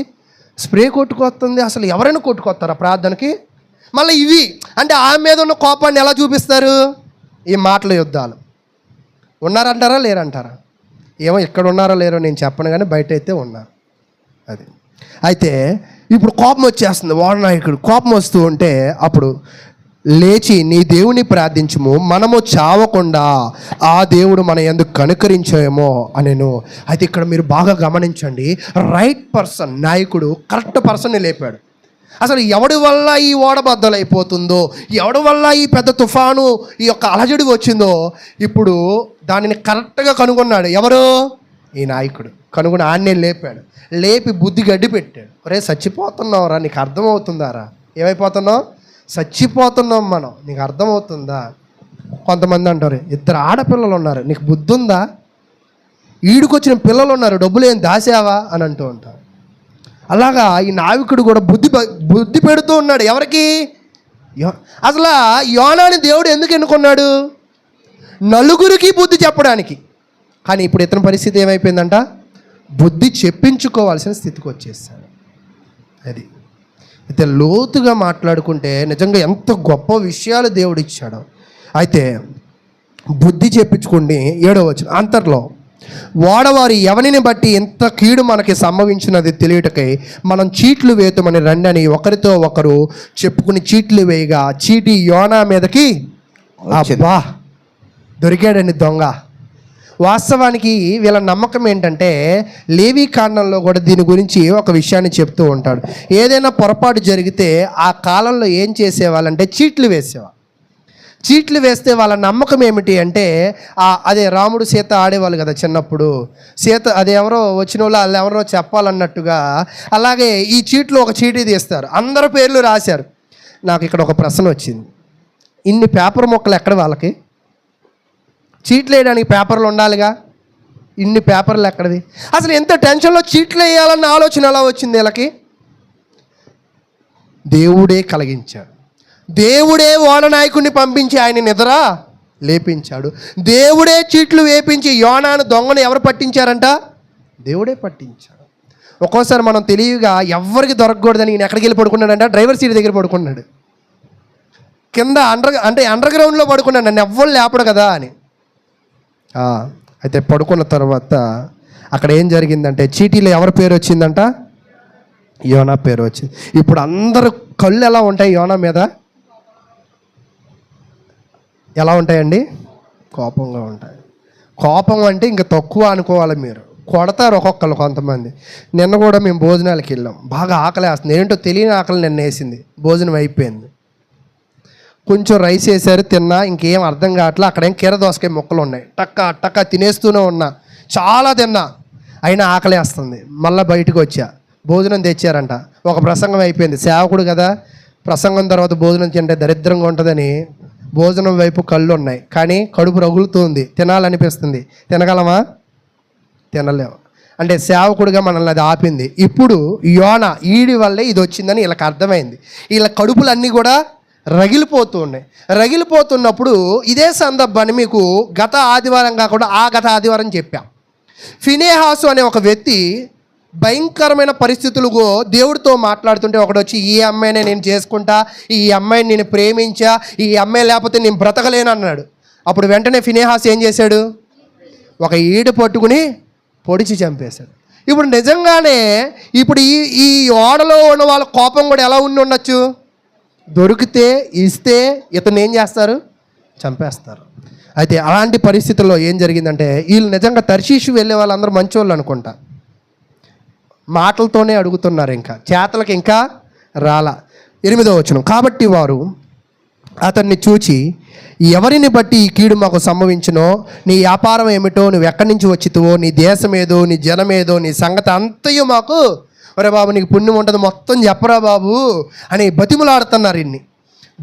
స్ప్రే కొట్టుకొస్తుంది. అసలు ఎవరైనా కొట్టుకొస్తారా ప్రార్థనకి? మళ్ళీ ఇవి అంటే ఆమె మీద ఉన్న కోపాన్ని ఎలా చూపిస్తారు? ఈ మాటల యుద్ధాలు. ఉన్నారంటారా లేరంటారా? ఏమో ఇక్కడ ఉన్నారో లేరో నేను చెప్పను, కానీ బయట అయితే ఉన్నారు. అది అయితే ఇప్పుడు కోపం వచ్చేస్తుంది, వాడు నాయకుడు కోపం వస్తూ ఉంటే అప్పుడు లేచి నీ దేవుని ప్రార్థించుము, మనము చావకుండా ఆ దేవుడు మన ఎందుకు కనుకరించేమో అనేను. అయితే ఇక్కడ మీరు బాగా గమనించండి, రైట్ పర్సన్, నాయకుడు కరెక్ట్ పర్సన్ని లేపాడు. అసలు ఎవడి వల్ల ఈ ఓడబద్దలైపోతుందో, ఎవడి వల్ల ఈ పెద్ద తుఫాను, ఈ యొక్క అలజడి వచ్చిందో, ఇప్పుడు దానిని కరెక్ట్గా కనుగొన్నాడు. ఎవరు? ఈ నాయకుడు. కనుగొని ఆన్నే లేపాడు, లేపి బుద్ధి గడ్డి పెట్టాడు. ఒరే చచ్చిపోతున్నావురా, నీకు అర్థమవుతుందారా? ఏమైపోతున్నావు? చచ్చిపోతున్నాం మనం, నీకు అర్థమవుతుందా? కొంతమంది అంటారు, 2 ఆడపిల్లలు ఉన్నారు, నీకు బుద్ధి ఉందా? ఈడుకొచ్చిన పిల్లలు ఉన్నారు, డబ్బులు ఏం దాసావా అని అంటూ ఉంటారు. అలాగా ఈ నావికుడు కూడా బుద్ధి పెడుతూ ఉన్నాడు. ఎవరికి? అసలు యోనాని దేవుడు ఎందుకు ఎన్నుకున్నాడు? నలుగురికి బుద్ధి చెప్పడానికి. కానీ ఇప్పుడు ఇతని పరిస్థితి ఏమైపోయిందంట? బుద్ధి చెప్పించుకోవాల్సిన స్థితికి వచ్చేసాడు. అది అయితే లోతుగా మాట్లాడుకుంటే నిజంగా ఎంత గొప్ప విషయాలు దేవుడు ఇచ్చాడు. అయితే బుద్ధి చెప్పించుకోండి. 7వ వచనం, అంతర్లో వాడవారి ఎవరిని బట్టి ఎంత కీడు మనకి సంభవించినది తెలియటకై మనం చీట్లు వేతుమని రండని ఒకరితో ఒకరు చెప్పుకుని చీట్లు వేయగా చీటి యోనా మీదకి అబ్బా దొరికాడండి దొంగ. వాస్తవానికి వీళ్ళ నమ్మకం ఏంటంటే, లేవీ కాండంలో కూడా దీని గురించి ఒక విషయాన్ని చెప్తూ ఉంటాడు. ఏదైనా పొరపాటు జరిగితే ఆ కాలంలో ఏం చేసేవాళ్ళంటే చీట్లు వేసేవాళ్ళు. చీట్లు వేస్తే వాళ్ళ నమ్మకం ఏమిటి అంటే, అదే రాముడు సీత ఆడేవాళ్ళు కదా చిన్నప్పుడు, సీత అది ఎవరో వచ్చిన వాళ్ళు ఎవరో చెప్పాలన్నట్టుగా, అలాగే ఈ చీట్లు ఒక చీటీ తీస్తారు, అందరి పేర్లు రాశారు. నాకు ఇక్కడ ఒక ప్రశ్న వచ్చింది, ఇన్ని పేపర్ మొక్కలు ఎక్కడ వాళ్ళకి? చీట్లు వేయడానికి పేపర్లు ఉండాలిగా, ఇన్ని పేపర్లు ఎక్కడివి? అసలు ఎంత టెన్షన్లో చీట్లు వేయాలన్న ఆలోచన ఎలా వచ్చింది వీళ్ళకి? దేవుడే కలిగించాడు. దేవుడే ఓడ నాయకుడిని పంపించి ఆయన నిద్ర లేపించాడు. దేవుడే చీట్లు వేపించి యోనాను దొంగను ఎవరు పట్టించారంట? దేవుడే పట్టించాడు. ఒక్కోసారి మనం తెలియగా ఎవరికి దొరకకూడదని ఈయన ఎక్కడికి వెళ్ళి పడుకున్నాడంట? డ్రైవర్ సీట్ దగ్గర పడుకున్నాడు, కింద అండర్ గ్రౌండ్లో పడుకున్నాడు, నన్ను ఎవ్వరు లేపడు కదా అని. అయితే పడుకున్న తర్వాత అక్కడ ఏం జరిగిందంటే, చీటీలో ఎవరి పేరు వచ్చిందంట? యోనా పేరు వచ్చింది. ఇప్పుడు అందరు కళ్ళు ఎలా ఉంటాయి యోనా మీద? ఎలా ఉంటాయండి? కోపంగా ఉంటాయి. కోపం అంటే ఇంకా తక్కువ అనుకోవాలి మీరు. కొడతారు ఒక్కొక్కరు కొంతమంది. నిన్న కూడా మేము భోజనాలకు వెళ్ళాం. బాగా ఆకలి వేస్తుంది, ఏంటో తెలియని ఆకలి నిన్న వేసింది. భోజనం అయిపోయింది, కొంచెం రైస్ వేసారు, తిన్నా, ఇంకేం అర్థం కావట్లే. అక్కడేం కీర దోసకాయ ముక్కలు ఉన్నాయి, టక్క తినేస్తూనే ఉన్నా, చాలా తిన్నా, అయినా ఆకలి వేస్తుంది. మళ్ళీ బయటకు వచ్చా, భోజనం తెచ్చారంట. ఒక ప్రసంగం అయిపోయింది, సేవకుడు కదా, ప్రసంగం తర్వాత భోజనం తింటే దరిద్రంగా ఉంటుందని భోజనం వైపు కళ్ళు ఉన్నాయి, కానీ కడుపు రగులుతుంది, తినాలనిపిస్తుంది. తినగలమా? తినలేము. అంటే సేవకుడిగా మనల్ని అది ఆపింది. ఇప్పుడు యోనా ఈడి వల్లే ఇది వచ్చిందని వీళ్ళకి అర్థమైంది. వీళ్ళ కడుపులన్నీ కూడా రగిలిపోతూ ఉన్నాయి. రగిలిపోతున్నప్పుడు ఇదే సందర్భాన్ని మీకు గత ఆదివారం కాకుండా గత ఆదివారం చెప్పాం. ఫినెహాసు అనే ఒక వ్యక్తి భయంకరమైన పరిస్థితులుగో దేవుడితో మాట్లాడుతుంటే ఒకడు వచ్చి, ఈ అమ్మాయినే నేను చేసుకుంటా, ఈ అమ్మాయిని నేను ప్రేమించా, ఈ అమ్మాయి లేకపోతే నేను బ్రతకలేను అన్నాడు. అప్పుడు వెంటనే ఫినెహాసు ఏం చేశాడు? ఒక ఈడు పట్టుకుని పొడిచి చంపేశాడు. ఇప్పుడు నిజంగానే ఇప్పుడు ఈ ఓడలో ఉన్న వాళ్ళ కోపం కూడా ఎలా ఉండి ఉండొచ్చు? దొరికితే ఇస్తే ఇతను ఏం చేస్తారు? చంపేస్తారు. అయితే అలాంటి పరిస్థితుల్లో ఏం జరిగిందంటే, వీళ్ళు నిజంగా తర్షీషు వెళ్ళే వాళ్ళందరూ మంచోళ్ళు అనుకుంటా, మాటలతోనే అడుగుతున్నారు, ఇంకా చేతలకు ఇంకా రాలా. 8వ వచనం, కాబట్టి వారు అతన్ని చూచి, ఎవరిని బట్టి ఈ కీడు మాకు సంభవించునో, నీ వ్యాపారం ఏమిటో, నువ్వు ఎక్కడి నుంచి వచ్చితువో, నీ దేశం ఏదో, నీ జనమేదో, నీ సంగతి అంతయు మాకు, ఒరే బాబు నీకు పుణ్యం ఉంటుంది, మొత్తం చెప్పరా బాబు అని బతిమలాడుతున్నారు. ఇన్ని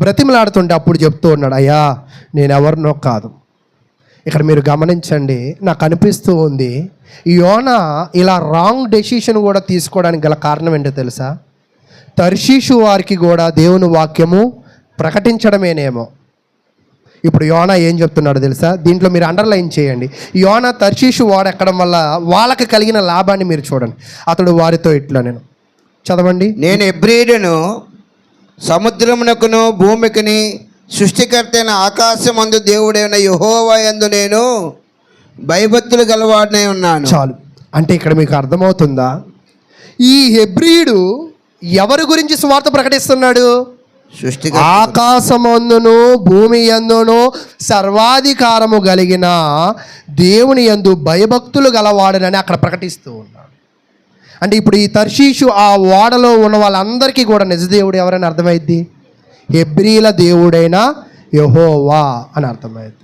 బ్రతిమలాడుతుంటే అప్పుడు చెప్తూ ఉన్నాడు, అయ్యా నేను ఎవరినో కాదు. ఇక్కడ మీరు గమనించండి, నాకు అనిపిస్తూ ఉంది యోనా ఇలా రాంగ్ డెసిషన్ కూడా తీసుకోవడానికి గల కారణం ఏంటో తెలుసా? తర్షీషు వారికి కూడా దేవుని వాక్యము ప్రకటించడమేనేమో. ఇప్పుడు యోనా ఏం చెప్తున్నాడో తెలుసా? దీంట్లో మీరు అండర్లైన్ చేయండి. యోనా తర్షీషు వాడెక్కడం వల్ల వాళ్ళకి కలిగిన లాభాన్ని మీరు చూడండి. అతడు వారితో ఇట్లా, నేను చదవండి, నేను హెబ్రీయుడును, సముద్రమునకును భూమికిని సృష్టికర్త అయిన ఆకాశమందు దేవుడైన యెహోవా యందు నేను భయభక్తులు గలవాడనే ఉన్నాను. చాలు. అంటే ఇక్కడ మీకు అర్థమవుతుందా? ఈ హెబ్రీయుడు ఎవరి గురించి సువార్త ప్రకటిస్తున్నాడు? ఆకాశమందును భూమి యందును సర్వాధికారము కలిగిన దేవుని యందు భయభక్తులు గలవాడనని అక్కడ ప్రకటిస్తూ ఉన్నాడు. అంటే ఇప్పుడు ఈ తర్షీషు ఆ ఓడలో ఉన్న వాళ్ళందరికీ కూడా నిజదేవుడు ఎవరైనా అర్థమైద్ది? హెబ్రీల దేవుడైన యెహోవా అని అర్థమైంది.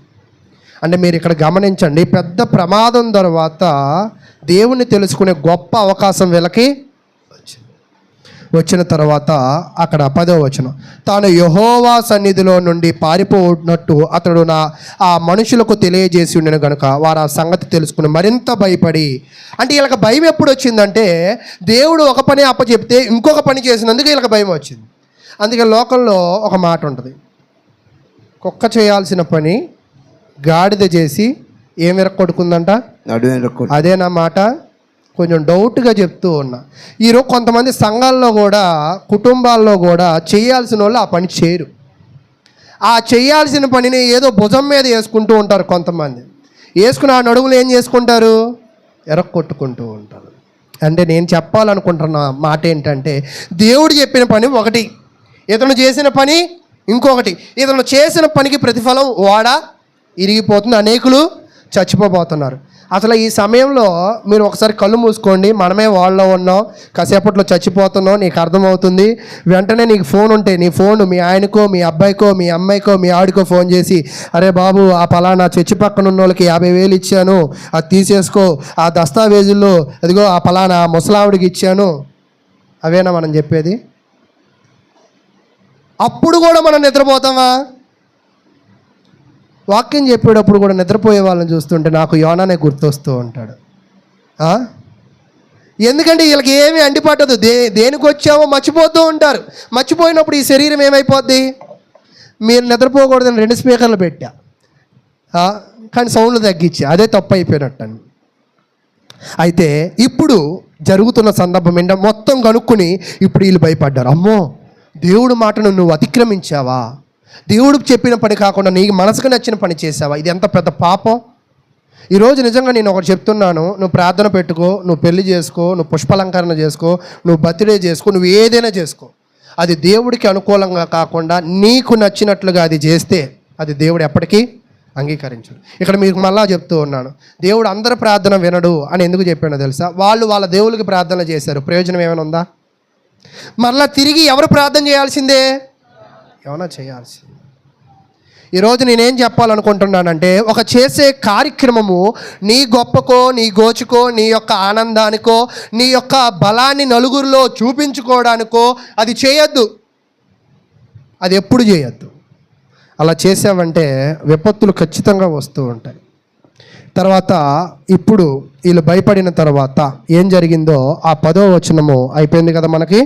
అంటే మీరు ఇక్కడ గమనించండి, పెద్ద ప్రమాదం తర్వాత దేవుణ్ణి తెలుసుకునే గొప్ప అవకాశం వీళ్ళకి వచ్చిన తర్వాత అక్కడ 10వ వచనం, తాను యెహోవా సన్నిధిలో నుండి పారిపోనట్టు అతడు ఆ మనుషులకు తెలియజేసి ఉండను కనుక వారు ఆ సంగతి తెలుసుకుని మరింత భయపడి. అంటే వీళ్ళకి భయం ఎప్పుడు వచ్చిందంటే, దేవుడు ఒక పని అప్పచెప్తే ఇంకొక పని చేసినందుకు వీళ్ళకి భయం వచ్చింది. అందుకే లోకంలో ఒక మాట ఉంటుంది, కుక్క చేయాల్సిన పని గాడిద చేసి ఏం విరక్కొట్టుకుందంట? అదేనా మాట? కొంచెం డౌట్గా చెప్తూ ఉన్నా. ఈరోజు కొంతమంది సంఘాల్లో కూడా, కుటుంబాల్లో కూడా చేయాల్సిన వాళ్ళు ఆ పని చేయరు. ఆ చేయాల్సిన పనిని ఏదో భుజం మీద వేసుకుంటూ ఉంటారు. కొంతమంది వేసుకుని ఆ నడుములు ఏం చేసుకుంటారు? ఎరక్కొట్టుకుంటూ ఉంటారు. అంటే నేను చెప్పాలనుకుంటున్న మాట ఏంటంటే, దేవుడు చెప్పిన పని ఒకటి, ఇతను చేసిన పని ఇంకొకటి. ఇతను చేసిన పనికి ప్రతిఫలం ఓడ ఇరిగిపోతుంది, అనేకులు చచ్చిపోబోతున్నారు. అసలు ఈ సమయంలో మీరు ఒకసారి కళ్ళు మూసుకోండి, మనమే వాళ్ళలో ఉన్నాం, కాసేపట్లో చచ్చిపోతున్నాం, నీకు అర్థమవుతుంది. వెంటనే నీకు ఫోన్ ఉంటే నీ ఫోన్ మీ ఆయనకో, మీ అబ్బాయికో, మీ అమ్మాయికో, మీ ఆవిడకో ఫోన్ చేసి, అరే బాబు ఆ పలానా చర్చి పక్కన ఉన్న వాళ్ళకి 50,000 ఇచ్చాను, అది తీసేసుకో, ఆ దస్తావేజుల్లో అదిగో ఆ పలానా ముసలావిడికి ఇచ్చాను. అవేనా మనం చెప్పేది? అప్పుడు కూడా మనం నిద్రపోతామా? వాక్యం చెప్పేటప్పుడు కూడా నిద్రపోయే వాళ్ళని చూస్తుంటే నాకు యోనానే గుర్తొస్తూ ఉంటాడు. ఎందుకంటే వీళ్ళకి ఏమీ అంటిపట్టదు, దేనికి వచ్చామో మర్చిపోతూ ఉంటారు. మర్చిపోయినప్పుడు ఈ శరీరం ఏమైపోద్ది? మీరు నిద్రపోకూడదని 2 స్పీకర్లు పెట్టా, కానీ సౌండ్లు తగ్గించి, అదే తప్పు అయిపోయినట్టని. అయితే ఇప్పుడు జరుగుతున్న సందర్భం ఏంటంటే, మొత్తం కనుక్కుని ఇప్పుడు వీళ్ళు భయపడ్డారు. అమ్మో, దేవుడు మాటను నువ్వు అతిక్రమించావా? దేవుడు చెప్పిన పని కాకుండా నీకు మనసుకు నచ్చిన పని చేసావా? ఇది ఎంత పెద్ద పాపం. ఈరోజు నిజంగా నేను ఒకటి చెప్తున్నాను, నువ్వు ప్రార్థన పెట్టుకో, నువ్వు పెళ్లి చేసుకో, నువ్వు పుష్పలంకరణ చేసుకో, నువ్వు బర్త్డే చేసుకో, నువ్వు ఏదైనా చేసుకో, అది దేవుడికి అనుకూలంగా కాకుండా నీకు నచ్చినట్లుగా అది చేస్తే అది దేవుడు ఎప్పటికీ అంగీకరించడు. ఇక్కడ మీకు మళ్ళా చెప్తూ ఉన్నాను, దేవుడు అందరి ప్రార్థన వినడు అని ఎందుకు చెప్పానో తెలుసా? వాళ్ళు వాళ్ళ దేవుడికి ప్రార్థన చేశారు, ప్రయోజనం ఏమైనా ఉందా? మళ్ళా తిరిగి ఎవరు ప్రార్థన చేయాల్సిందే? ఏమైనా చేయాల్సిందే. ఈరోజు నేనేం చెప్పాలనుకుంటున్నానంటే, ఒక చేసే కార్యక్రమము నీ గొప్పకో, నీ గోచుకో, నీ యొక్క ఆనందానికో, నీ యొక్క బలాన్ని నలుగురిలో చూపించుకోవడానికో అది చేయొద్దు. అది ఎప్పుడు చేయొద్దు. అలా చేసావంటే విపత్తులు ఖచ్చితంగా వస్తూ ఉంటాయి. తర్వాత ఇప్పుడు వీళ్ళు భయపడిన తర్వాత ఏం జరిగిందో ఆ 10వ వచనము అయిపోయింది కదా, మనకి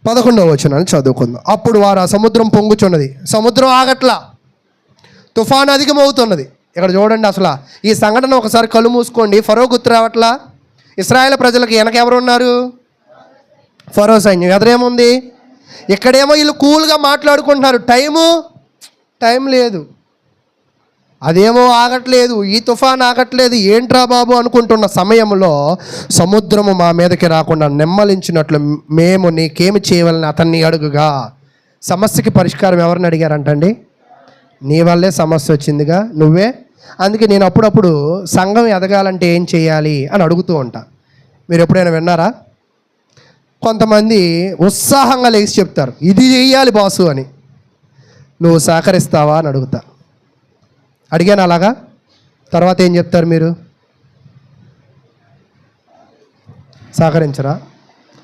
11వ వచనాన్ని చదువుకుందాం. అప్పుడు వారు ఆ సముద్రం పొంగుచున్నది, సముద్రం ఆగట్లా, తుఫాను అధికమవుతున్నది. ఇక్కడ చూడండి, అసలు ఈ సంఘటన ఒకసారి కళ్ళు మూసుకోండి. ఫరో గుర్తు రావట్లా? ఇశ్రాయేల్ ప్రజలకు వెనక ఎవరు ఉన్నారు? ఫరో సైన్యం. ఎదురేముంది? ఇక్కడేమో వీళ్ళు కూల్గా మాట్లాడుకుంటున్నారు, టైం లేదు, అదేమో ఆగట్లేదు, ఈ తుఫాన్ ఆగట్లేదు, ఏంట్రా బాబు అనుకుంటున్న సమయంలో సముద్రము మా మీదకి రాకుండా నెమ్మలించినట్లు మేము నీకేమి చేయవాలని అతన్ని అడుగుగా. సమస్యకి పరిష్కారం ఎవరిని అడిగారంటండి? నీ వల్లే సమస్య వచ్చిందిగా, నువ్వే. అందుకే నేను అప్పుడప్పుడు సంఘం ఎదగాలంటే ఏం చేయాలి అని అడుగుతూ ఉంటా. మీరు ఎప్పుడైనా విన్నారా? కొంతమంది ఉత్సాహంగా లేచి చెప్తారు, ఇది చెయ్యాలి బాసు అని. నువ్వు సహకరిస్తావా అని అడుగుతా. అడిగాను అలాగా? తర్వాత ఏం చెప్తారు మీరు? సహకరించరా?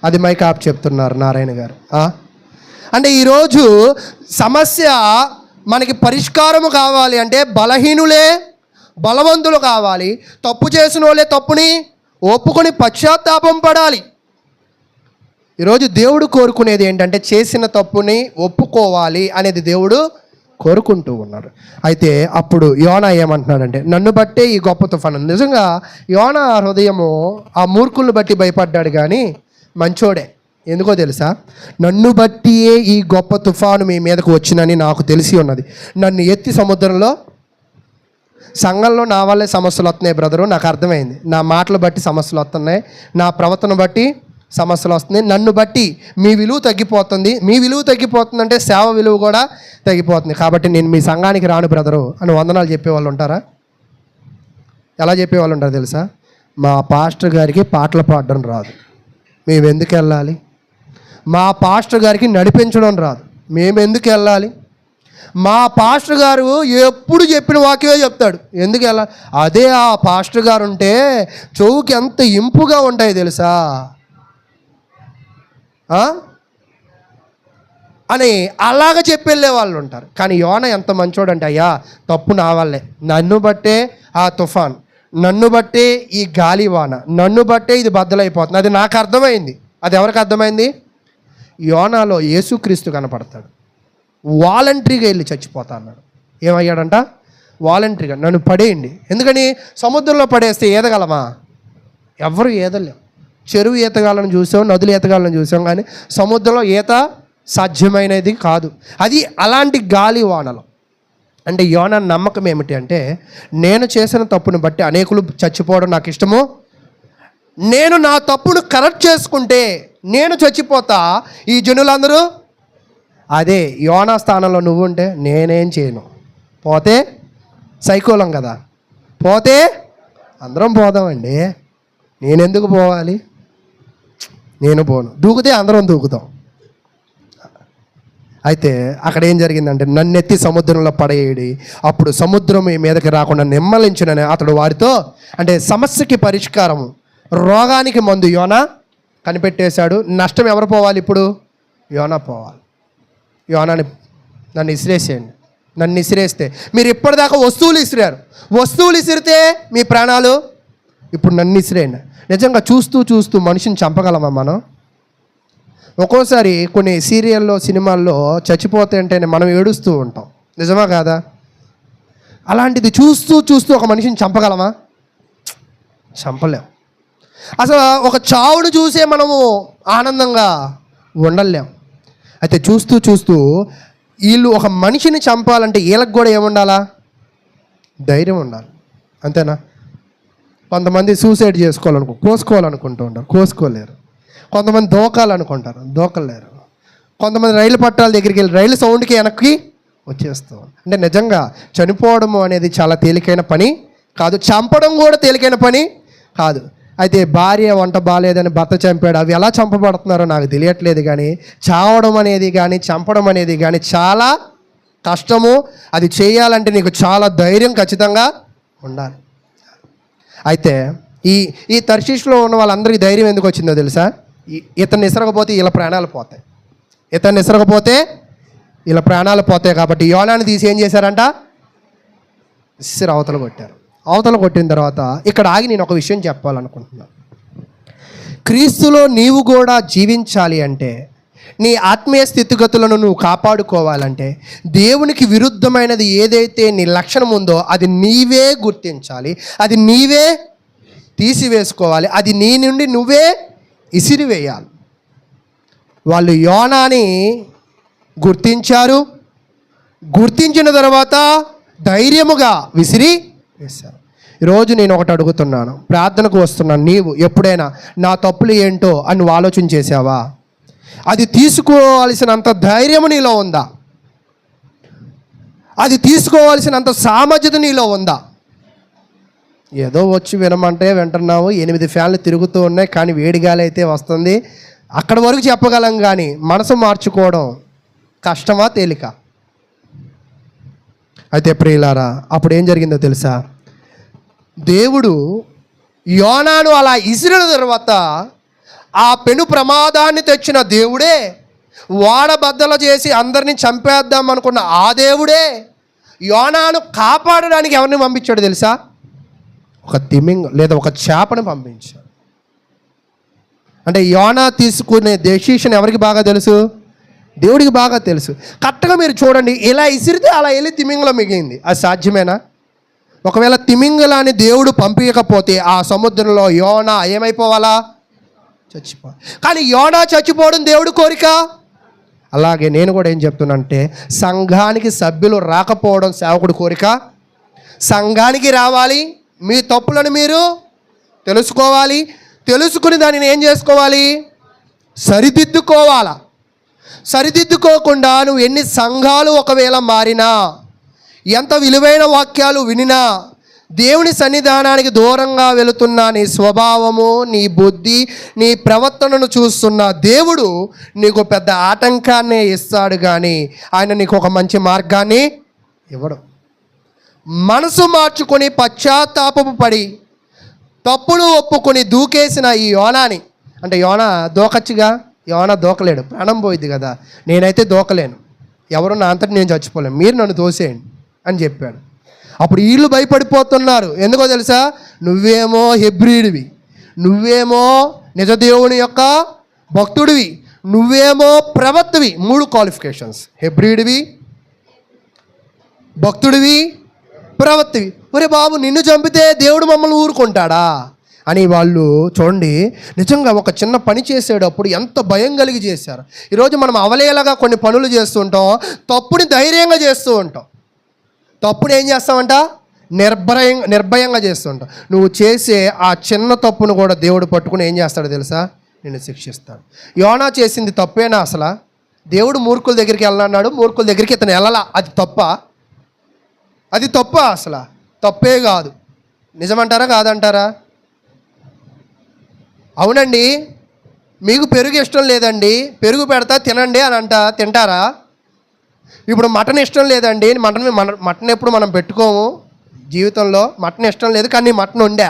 అది మైక్ ఆప్ చెప్తున్నారు నారాయణ గారు. అంటే ఈరోజు సమస్య మనకి పరిష్కారము కావాలి అంటే బలహీనులే బలవంతులు కావాలి. తప్పు చేసిన వాళ్ళే తప్పుని ఒప్పుకొని పశ్చాత్తాపం పడాలి. ఈరోజు దేవుడు కోరుకునేది ఏంటంటే చేసిన తప్పుని ఒప్పుకోవాలి అనేది దేవుడు కోరుకుంటూ ఉన్నాడు. అయితే అప్పుడు యోనా ఏమంటున్నాడంటే, నన్ను బట్టే ఈ గొప్ప తుఫాను. నిజంగా యోనా హృదయము ఆ మూర్ఖులను బట్టి భయపడ్డాడు, కానీ మంచోడే. ఎందుకో తెలుసా? నన్ను బట్టియే ఈ గొప్ప తుఫాను మీ మీదకు వచ్చినని నాకు తెలిసి ఉన్నది. నన్ను ఎత్తి సముద్రంలో, సంఘంలో నా వల్లే సమస్యలు వస్తున్నాయి బ్రదరు, నాకు అర్థమైంది. నా మాటలు బట్టి సమస్యలు వస్తున్నాయి, నా ప్రవర్తన బట్టి సమస్యలు వస్తున్నాయి, నన్ను బట్టి మీ విలువ తగ్గిపోతుంది. మీ విలువ తగ్గిపోతుందంటే సేవ విలువ కూడా తగ్గిపోతుంది. కాబట్టి నేను మీ సంఘానికి రాను బ్రదరు అని వందనాలు చెప్పేవాళ్ళు ఉంటారా? ఎలా చెప్పేవాళ్ళు ఉంటారు తెలుసా? మా పాస్టర్ గారికి పాటలు పాడడం రాదు, మేము ఎందుకు వెళ్ళాలి? మా పాస్టర్ గారికి నడిపించడం రాదు, మేము ఎందుకు వెళ్ళాలి? మా పాస్టర్ గారు ఎప్పుడు చెప్పిన వాక్యమే చెప్తాడు, ఎందుకు వెళ్ళాలి? అదే ఆ పాస్టర్ గారు ఉంటే చెవుకి ఎంత ఇంపుగా ఉంటాయి తెలుసా అని అలాగ చెప్పెళ్ళే వాళ్ళు ఉంటారు. కానీ యోనా ఎంత మంచోడంటే, అయ్యా తప్పు నా వల్లే, నన్ను బట్టే ఆ తుఫాన్, నన్ను బట్టే ఈ గాలివాన, నన్ను బట్టే ఇది బద్దలైపోతుంది. అది నాకు అర్థమైంది. అది ఎవరికి అర్థమైంది? యోనాలో యేసుక్రీస్తు కనపడతాడు. వాలంటరీగా వెళ్ళి చచ్చిపోతా అన్నాడు. ఏమయ్యాడంట? వాలంటరీగా నన్ను పడేయండి. ఎందుకని? సముద్రంలో పడేస్తే ఈదగలమా? ఎవరు ఈదలేం. చెరువు ఈతగాళ్ళని చూసాం, నదులు ఈతగాళ్ళని చూసాం, కానీ సముద్రంలో ఈత సాధ్యమైనది కాదు. అది అలాంటి గాలి వానలు. అంటే యోనా నమ్మకం ఏమిటి అంటే, నేను చేసిన తప్పును బట్టి అనేకులు చచ్చిపోవడం నాకు ఇష్టము, నేను నా తప్పును కరెక్ట్ చేసుకుంటే నేను చచ్చిపోతా, ఈ జనులందరూ. అదే యోనా స్థానంలో నువ్వు ఉంటే నేనేం చేయను, పోతే సైకోలం కదా, పోతే అందరం పోదామండి, నేనెందుకు పోవాలి? నేను పోను. దూకితే అందరం దూకుతాం. అయితే అక్కడ ఏం జరిగిందంటే, నన్నెత్తి సముద్రంలో పడేయడి, అప్పుడు సముద్రం మీ మీదకి రాకుండా నిమ్మలించునని అతడు వారితో, అంటే సమస్యకి పరిష్కారం, రోగానికి మందు యోనా కనిపెట్టేశాడు. నష్టం ఎవరు పోవాలి ఇప్పుడు? యోనా పోవాలి. యోనాని నన్ను ఇసిరేసేయండి. నన్ను ఇసిరేస్తే, మీరు ఇప్పటిదాకా వస్తువులు ఇసిరారు, వస్తువులు ఇసిరితే మీ ప్రాణాలు, ఇప్పుడు నన్ను ఇసిరేయండి. నిజంగా చూస్తూ చూస్తూ మనిషిని చంపగలమా మనం? ఒక్కోసారి కొన్ని సీరియల్లో సినిమాల్లో చచ్చిపోతే అంటేనే మనం ఏడుస్తూ ఉంటాం, నిజమా కాదా? అలాంటిది చూస్తూ చూస్తూ ఒక మనిషిని చంపగలమా? చంపలేం. అసలు ఒక చావును చూసే మనము ఆనందంగా ఉండలేం. అయితే చూస్తూ చూస్తూ వీళ్ళు ఒక మనిషిని చంపాలంటే వీళ్ళకి కూడా ఏముండాలా? ధైర్యం ఉండాలి. అంతేనా? కొంతమంది సూసైడ్ కోసుకోవాలనుకుంటూ ఉంటారు, కోసుకోలేరు. కొంతమంది దూకాలనుకుంటారు, దూకలేరు. కొంతమంది రైలు పట్టాల దగ్గరికి వెళ్ళి రైలు సౌండ్కి వెనక్కి వచ్చేస్తాం. అంటే నిజంగా చనిపోవడము అనేది చాలా తేలికైన పని కాదు, చంపడం కూడా తేలికైన పని కాదు. అయితే భార్య వంట బాగాలేదని భర్త చంపాడు, అవి ఎలా చంపబడుతున్నారో నాకు తెలియట్లేదు. కానీ చావడం అనేది కానీ చంపడం అనేది కానీ చాలా కష్టము. అది చేయాలంటే నీకు చాలా ధైర్యం ఖచ్చితంగా ఉండాలి. అయితే ఈ తర్షీష్లో ఉన్న వాళ్ళందరికీ ధైర్యం ఎందుకు వచ్చిందో తెలుసా? ఇతన్ని ఇసరకపోతే ఇలా ప్రాణాలు పోతాయి, ఇతన్ని ఇసరకపోతే ఇలా ప్రాణాలు పోతాయి. కాబట్టి యోనాని తీసి ఏం చేశారంట? ఇసిరి అవతల కొట్టారు. అవతల కొట్టిన తర్వాత ఇక్కడ ఆగి నేను ఒక విషయం చెప్పాలనుకుంటున్నాను. క్రీస్తులో నీవు కూడా జీవించాలి అంటే, నీ ఆత్మీయ స్థితిగతులను నువ్వు కాపాడుకోవాలంటే, దేవునికి విరుద్ధమైనది ఏదైతే నీ లక్షణం ఉందో అది నీవే గుర్తించాలి, అది నీవే తీసివేసుకోవాలి, అది నీ నుండి నువ్వే ఇసిరివేయాలి. వాళ్ళు యోనాని గుర్తించారు, గుర్తించిన తర్వాత ధైర్యముగా విసిరి వేశారు. ఈరోజు నేను ఒకటి అడుగుతున్నాను, ప్రార్థనకు వస్తున్నాను. నీవు ఎప్పుడైనా నా తప్పులు ఏంటో అని నువ్వు ఆలోచన చేసావా? అది తీసుకోవాల్సినంత ధైర్యము నీలో ఉందా? అది తీసుకోవాల్సినంత సామర్థ్యత నీలో ఉందా? ఏదో వచ్చి వినమంటే వింటున్నావు, 8 ఫ్యాన్లు తిరుగుతూ ఉన్నాయి, కానీ వేడిగాలి అయితే వస్తుంది, అక్కడి వరకు చెప్పగలం. కానీ మనసు మార్చుకోవడం కష్టమా తేలిక? అయితే ప్రియులారా, అప్పుడు ఏం జరిగిందో తెలుసా? దేవుడు యోనాను అలా ఇసిరిన తర్వాత ఆ పెను ప్రమాదాన్ని తెచ్చిన దేవుడే, వాడబద్దలు చేసి అందరినీ చంపేద్దాం అనుకున్న ఆ దేవుడే యోనాను కాపాడడానికి ఎవరిని పంపించాడు తెలుసా? ఒక తిమింగ లేదా ఒక చేపను పంపించాడు. అంటే యోనా తీసుకునే డెసిషన్ ఎవరికి బాగా తెలుసు? దేవుడికి బాగా తెలుసు. కరెక్ట్గా మీరు చూడండి, ఇలా ఇసిరితే అలా వెళ్ళి తిమింగలం మిగిలింది. అది సాధ్యమేనా? ఒకవేళ తిమింగలాన్ని దేవుడు పంపించకపోతే ఆ సముద్రంలో యోనా ఏమైపోవాలా? చచ్చిపోవాలి. కానీ యోనా చచ్చిపోవడం దేవుడి కోరిక. అలాగే నేను కూడా ఏం చెప్తున్నానంటే, సంఘానికి సభ్యులు రాకపోవడం సేవకుడి కోరిక. సంఘానికి రావాలి, మీ తప్పులను మీరు తెలుసుకోవాలి, తెలుసుకుని దానిని ఏం చేసుకోవాలి? సరిదిద్దుకోవాలా. సరిదిద్దుకోకుండా నువ్వు ఎన్ని సంఘాలు ఒకవేళ మారినా, ఎంత విలువైన వాక్యాలు వినినా, దేవుని సన్నిధానానికి దూరంగా వెళుతున్న నీ స్వభావము, నీ బుద్ధి, నీ ప్రవర్తనను చూస్తున్న దేవుడు నీకు పెద్ద ఆటంకాన్నే ఇస్తాడు, కానీ ఆయన నీకు ఒక మంచి మార్గాన్ని ఇవ్వడు. మనసు మార్చుకొని పశ్చాత్తాపము పడి తప్పులు ఒప్పుకొని దూకేసిన ఈ యోనాని, అంటే యోనా దూకచ్చుగా, యోనా దూకలేడు, ప్రాణం పోయిద్ది కదా, నేనైతే దూకలేను, ఎవరు నా అంతటి నేను చచ్చిపోలేను, మీరు నన్ను తోసేయండి అని చెప్పాడు. అప్పుడు వీళ్ళు భయపడిపోతున్నారు. ఎందుకో తెలుసా? నువ్వేమో హెబ్రీడివి, నువ్వేమో నిజదేవుని యొక్క భక్తుడివి, నువ్వేమో ప్రవక్తవి. 3 క్వాలిఫికేషన్స్: హెబ్రీడివి, భక్తుడివి, ప్రవక్తవి. ఒరే బాబు, నిన్ను చంపితే దేవుడు మమ్మల్ని ఊరుకుంటాడా అని వాళ్ళు చూడండి. నిజంగా ఒక చిన్న పని చేసేటప్పుడు ఎంత భయం కలిగి చేశారు. ఈరోజు మనం అవలేలాగా కొన్ని పనులు చేస్తూ ఉంటాం, తప్పుని ధైర్యంగా చేస్తూ ఉంటాం. తప్పుని ఏం చేస్తామంట? నిర్భయంగా చేస్తూ ఉంటాం. నువ్వు చేసే ఆ చిన్న తప్పును కూడా దేవుడు పట్టుకుని ఏం చేస్తాడో తెలుసా? నిన్ను శిక్షిస్తాడు. యోనా చేసింది తప్పేనా అసలు? దేవుడు మూర్ఖుల దగ్గరికి వెళ్ళన్నాడు, మూర్ఖుల దగ్గరికి ఇతను వెళ్ళాలా? అది తప్ప? అది తప్ప? అసలు తప్పే కాదు. నిజమంటారా కాదంటారా? అవునండి, మీకు పెరుగు ఇష్టం లేదండి, పెరుగు పెడతా తినండి అని తింటారా? ఇప్పుడు మటన్ ఇష్టం లేదండి, మటన్ ఎప్పుడు మనం పెట్టుకోము జీవితంలో. మటన్ ఇష్టం లేదు, కానీ మటన్ వండా,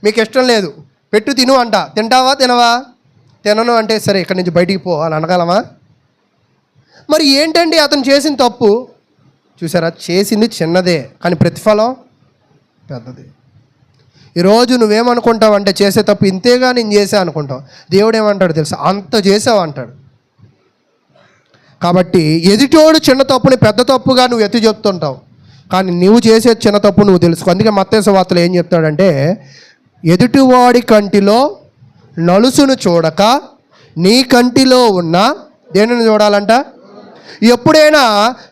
మీకు ఇష్టం లేదు, పెట్టు తిను అంట. తింటావా? తినవా? తినను అంటే సరే ఇక్కడి నుంచి బయటికి పో అని అనగలమా? మరి ఏంటండి అతను చేసిన తప్పు? చూసారా, చేసింది చిన్నదే, కానీ ప్రతిఫలం పెద్దది. ఈరోజు నువ్వేమనుకుంటావు అంటే, చేసే తప్పు ఇంతేగా నేను చేసా అనుకుంటావు. దేవుడు ఏమంటాడు తెలుసా? అంత చేసావు అంటాడు. కాబట్టి ఎదుటోడు చిన్న తప్పుని పెద్ద తప్పుగా నువ్వు ఎత్తి చెప్తుంటావు, కానీ నువ్వు చేసే చిన్న తప్పు నువ్వు తెలుసుకో. అందుకే మత్తయి సువార్తలో ఏం చెప్తాడంటే, ఎదుటివాడి కంటిలో నలుసును చూడక నీ కంటిలో ఉన్న దేనిని చూడాలంట? ఎప్పుడైనా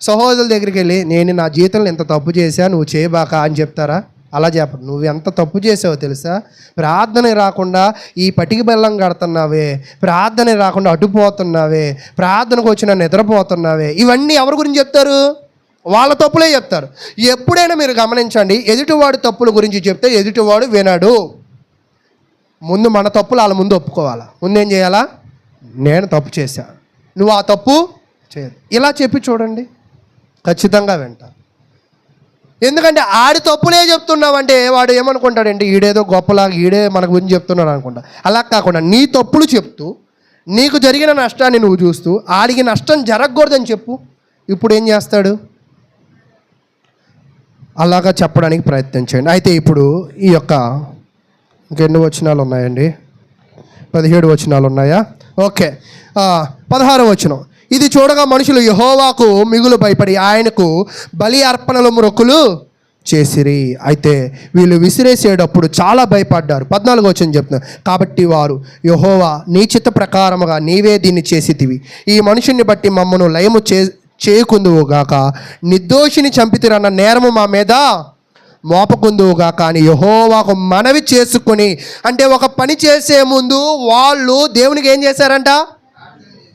సహోదరుల దగ్గరికి వెళ్ళి, నేను నా జీవితంలో ఎంత తప్పు చేశా, నువ్వు చేయబాక అని చెప్తారా? అలా చెప్పడు. నువ్వు ఎంత తప్పు చేసావో తెలుసా? ప్రార్థన రాకుండా ఈ పటికి బెల్లం కడుతున్నావే, ప్రార్థన రాకుండా అడ్డుపోతున్నావే, ప్రార్థనకు వచ్చిన నిద్రపోతున్నావే, ఇవన్నీ ఎవరి గురించి చెప్తారు? వాళ్ళ తప్పులే చెప్తారు. ఎప్పుడైనా మీరు గమనించండి, ఎదుటివాడు తప్పుల గురించి చెప్తే ఎదుటివాడు వినడు. ముందు మన తప్పులు వాళ్ళ ముందు ఒప్పుకోవాలా. ముందేం చేయాలా? నేను తప్పు చేశా, నువ్వు ఆ తప్పు చేయదు, ఇలా చెప్పి చూడండి, ఖచ్చితంగా వింటారు. ఎందుకంటే ఆడి తప్పులే చెప్తున్నావంటే వాడు ఏమనుకుంటాడంటే ఈడేదో గొప్పలాగా ఈడే మన గురించి చెప్తున్నాడు అనుకుంటా. అలా కాకుండా నీ తప్పులు చెప్తూ నీకు జరిగిన నష్టాన్ని నువ్వు చూస్తూ ఆడికి నష్టం జరగకూడదని చెప్పు. ఇప్పుడు ఏం చేస్తాడు? అలాగా చెప్పడానికి ప్రయత్నించండి. అయితే ఇప్పుడు ఈ యొక్క ఇంకెన్ని వచనాలు ఉన్నాయండి? 17 వచనాలు ఉన్నాయా? ఓకే, 16వ వచనం. ఇది చూడగా మనుషులు యెహోవాకు మిగులు భయపడి ఆయనకు బలి అర్పణలు మొక్కులు చేసిరి. అయితే వీళ్ళు విసిరేసేటప్పుడు చాలా భయపడ్డారు. 14వ వచనం చెప్తున్నారు, కాబట్టి వారు యెహోవా నీ చిత్త ప్రకారముగా నీవే దీన్ని చేసితివి, ఈ మనుషుని బట్టి మమ్మను లయము చేయకుందువుగాక, నిర్దోషిని చంపితిరన్న నేరము మా మీద మోపకుందువుగాక అని యెహోవాకు మనవి చేసుకుని. అంటే ఒక పని చేసే ముందు వాళ్ళు దేవునికి ఏం చేశారంట?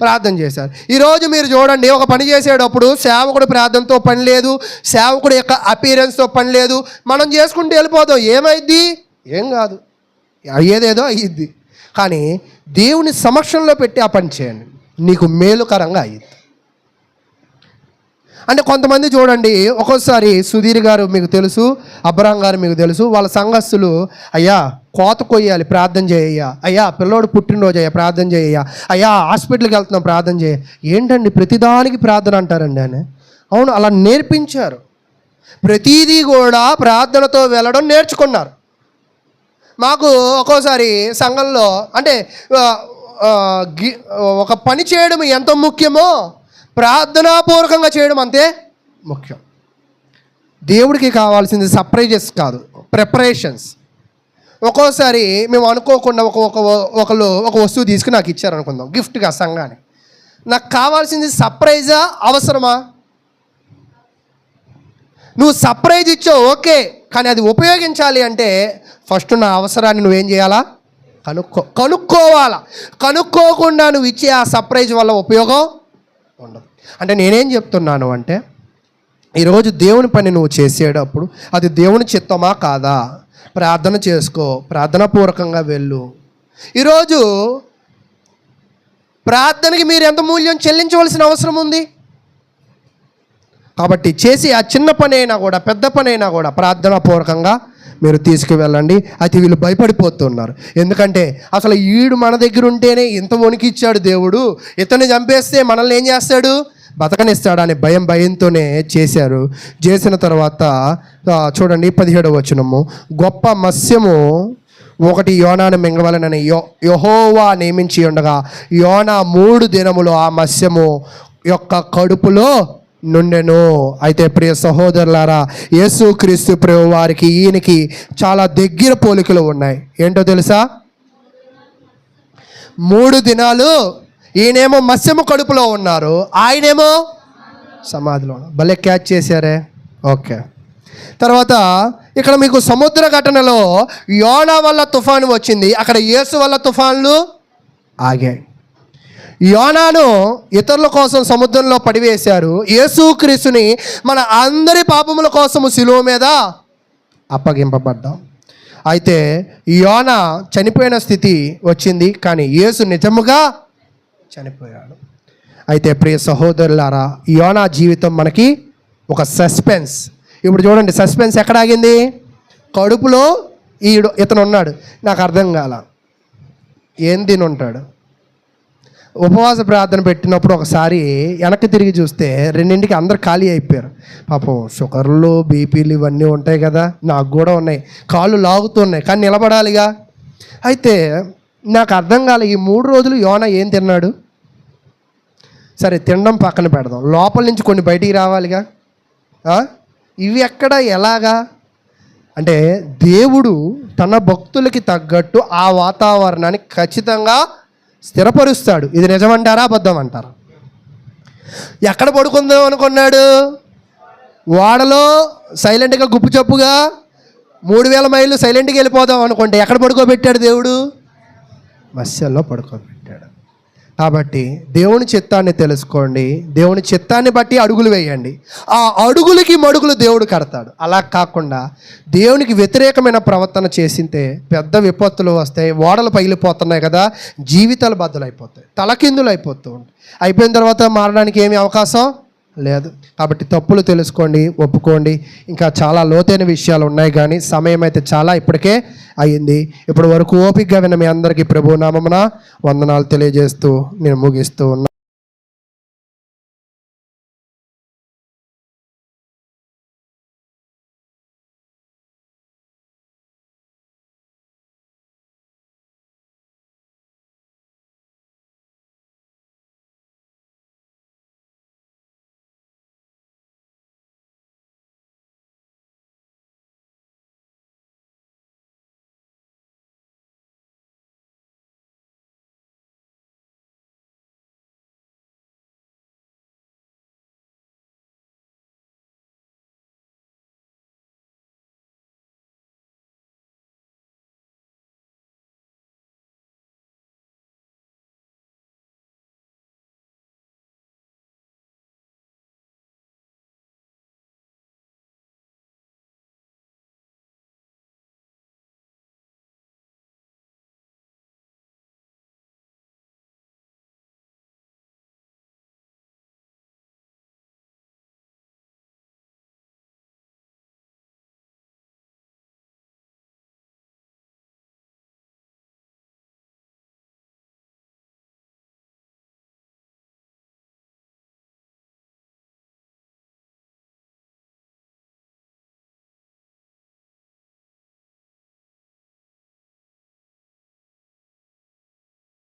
ప్రార్థన చేశారు. ఈరోజు మీరు చూడండి, ఒక పని చేసేటప్పుడు సేవకుడు ప్రార్థనతో పని లేదు, సేవకుడు యొక్క అపీరెన్స్తో పని లేదు. మనం చేసుకుంటూ వెళ్ళిపోతాం, ఏమైద్ది? ఏం కాదు, అయ్యేదేదో అయ్యిద్ది. కానీ దేవుని సమక్షంలో పెట్టి ఆ పని చేయండి, నీకు మేలుకరంగా అయ్యిద్ది. అంటే కొంతమంది చూడండి, ఒక్కోసారి సుధీర్ గారు మీకు తెలుసు, అబ్రాం గారు మీకు తెలుసు, వాళ్ళ సంఘస్థులు, అయ్యా కోత కొయ్యాలి ప్రార్థన చేయ్యా, అయ్యా పిల్లోడు పుట్టినరోజు అయ్యా ప్రార్థన చేయ్యా, అయ్యా హాస్పిటల్కి వెళ్తున్నాం ప్రార్థన చేయ. ఏంటండి ప్రతిదానికి ప్రార్థన అంటారండి అని? అవును, అలా నేర్పించారు. ప్రతిదీ కూడా ప్రార్థనతో వెళ్ళడం నేర్చుకున్నారు. మాకు ఒక్కోసారి సంఘంలో అంటే ఒక పని చేయడం ఎంత ముఖ్యమో ప్రార్థనాపూర్వకంగా చేయడం అంతే ముఖ్యం. దేవుడికి కావాల్సింది సర్ప్రైజెస్ కాదు, ప్రిపరేషన్స్. ఒక్కోసారి మేము అనుకోకుండా ఒకళ్ళు ఒక వస్తువు తీసుకుని నాకు ఇచ్చారు అనుకుందాం గిఫ్ట్గా సంఘానికి. నాకు కావాల్సింది సర్ప్రైజా అవసరమా? నువ్వు సర్ప్రైజ్ ఇచ్చావు ఓకే, కానీ అది ఉపయోగించాలి అంటే ఫస్ట్ నా అవసరాన్ని నువ్వేం చేయాలా? కనుక్కోవాలా. కనుక్కోకుండా నువ్వు ఇచ్చే ఆ సర్ప్రైజ్ వల్ల ఉపయోగం ఉండదు. అంటే నేనేం చెప్తున్నాను అంటే, ఈరోజు దేవుని పని నువ్వు చేసేటప్పుడు అది దేవుని చిత్తమా కాదా ప్రార్థన చేసుకో, ప్రార్థనాపూర్వకంగా వెళ్ళు. ఈరోజు ప్రార్థనకి మీరు ఎంత మూల్యం చెల్లించవలసిన అవసరం ఉంది. కాబట్టి చేసి ఆ చిన్న పని అయినా కూడా పెద్ద పని అయినా కూడా ప్రార్థనాపూర్వకంగా మీరు తీసుకువెళ్ళండి. అయితే వీళ్ళు భయపడిపోతున్నారు. ఎందుకంటే అసలు ఈడు మన దగ్గర ఉంటేనే ఇంత వణికిచ్చాడు దేవుడు, ఇతన్ని చంపేస్తే మనల్ని ఏం చేస్తాడు? బతకనిస్తాడు అనే భయంతోనే చేశారు. చేసిన తర్వాత చూడండి 17వ వచనము, గొప్ప మత్స్యము ఒకటి యోనాను మింగవలనని యెహోవా నియమించి ఉండగా యోనా 3 దినములు ఆ మత్స్యము యొక్క కడుపులో నుండెను. అయితే ప్రియ సహోదరులారా, యేసుక్రీస్తు ప్రభు వారికి ఈయనకి చాలా దగ్గర పోలికలు ఉన్నాయి. ఏంటో తెలుసా? 3 దినాలు ఈయనేమో మత్స్యము కడుపులో ఉన్నారు, ఆయనేమో సమాధిలో ఉన్నారు. భలే క్యాచ్ చేశారే. ఓకే, తర్వాత ఇక్కడ మీకు సముద్ర ఘటనలో యోనా వల్ల తుఫాను వచ్చింది, అక్కడ యేసు వల్ల తుఫాన్లు ఆగాయి. యోనాను ఇతరుల కోసం సముద్రంలో పడివేశారు, యేసుక్రీస్తుని మన అందరి పాపముల కోసము శిలువ మీద అప్పగింపబడ్డాం. అయితే యోనా చనిపోయిన స్థితి వచ్చింది, కానీ యేసు నిజముగా చనిపోయాడు. అయితే ప్రియ సహోదరులారా, యోనా జీవితం మనకి ఒక సస్పెన్స్. ఇప్పుడు చూడండి, సస్పెన్స్ ఎక్కడ ఆగింది? కడుపులో ఇతను ఉన్నాడు. నాకు అర్థం కాల, ఏం తిని ఉంటాడు? ఉపవాస ప్రార్థన పెట్టినప్పుడు ఒకసారి వెనక్కి తిరిగి చూస్తే 2ంటికి అందరు ఖాళీ అయిపోయారు. పాపం షుగర్లు బీపీలు ఇవన్నీ ఉంటాయి కదా, నాకు కూడా ఉన్నాయి, కాళ్ళు లాగుతున్నాయి, కానీ నిలబడాలిగా. అయితే నాకు అర్థం కాల, ఈ 3 రోజులు యోనా ఏం తిన్నాడు? సరే తినడం పక్కన పెడదాం, లోపల నుంచి కొన్ని బయటికి రావాలిగా. ఇవి ఎక్కడ ఎలాగా అంటే దేవుడు తన భక్తులకి తగ్గట్టు ఆ వాతావరణాన్ని ఖచ్చితంగా స్థిరపరుస్తాడు. ఇది నిజమంటారా అబద్ధం అంటారా? ఎక్కడ పడుకుందాం అనుకున్నాడు? వాడలో సైలెంట్గా గుప్పుచప్పుగా 3000 మైళ్ళు సైలెంట్గా వెళ్ళిపోదాం అనుకుంటే ఎక్కడ పడుకోబెట్టాడు దేవుడు? మత్స్యంలో పడుకోబెట్టాడు. కాబట్టి దేవుని చిత్తాన్ని తెలుసుకోండి, దేవుని చిత్తాన్ని బట్టి అడుగులు వేయండి. ఆ అడుగులకి మడుగులు దేవుడు కడతాడు. అలా కాకుండా దేవునికి వ్యతిరేకమైన ప్రవర్తన చేసింటే పెద్ద విపత్తులు వస్తాయి, ఓడలు పగిలిపోతున్నాయి కదా, జీవితాలు బద్దలైపోతాయి, తలకిందులు అయిపోతూ ఉంటాయి. అయిపోయిన తర్వాత మారడానికి ఏమీ అవకాశం లేదు. కాబట్టి తప్పులు తెలుసుకోండి, ఒప్పుకోండి. ఇంకా చాలా లోతైన విషయాలు ఉన్నాయి, కానీ సమయం అయితే చాలా ఇప్పటికే అయ్యింది. ఇప్పటి వరకు ఓపికగా విన్న మీ అందరికీ ప్రభువు నామమున వందనాలు తెలియజేస్తూ నేను ముగిస్తూ ఉన్నాను.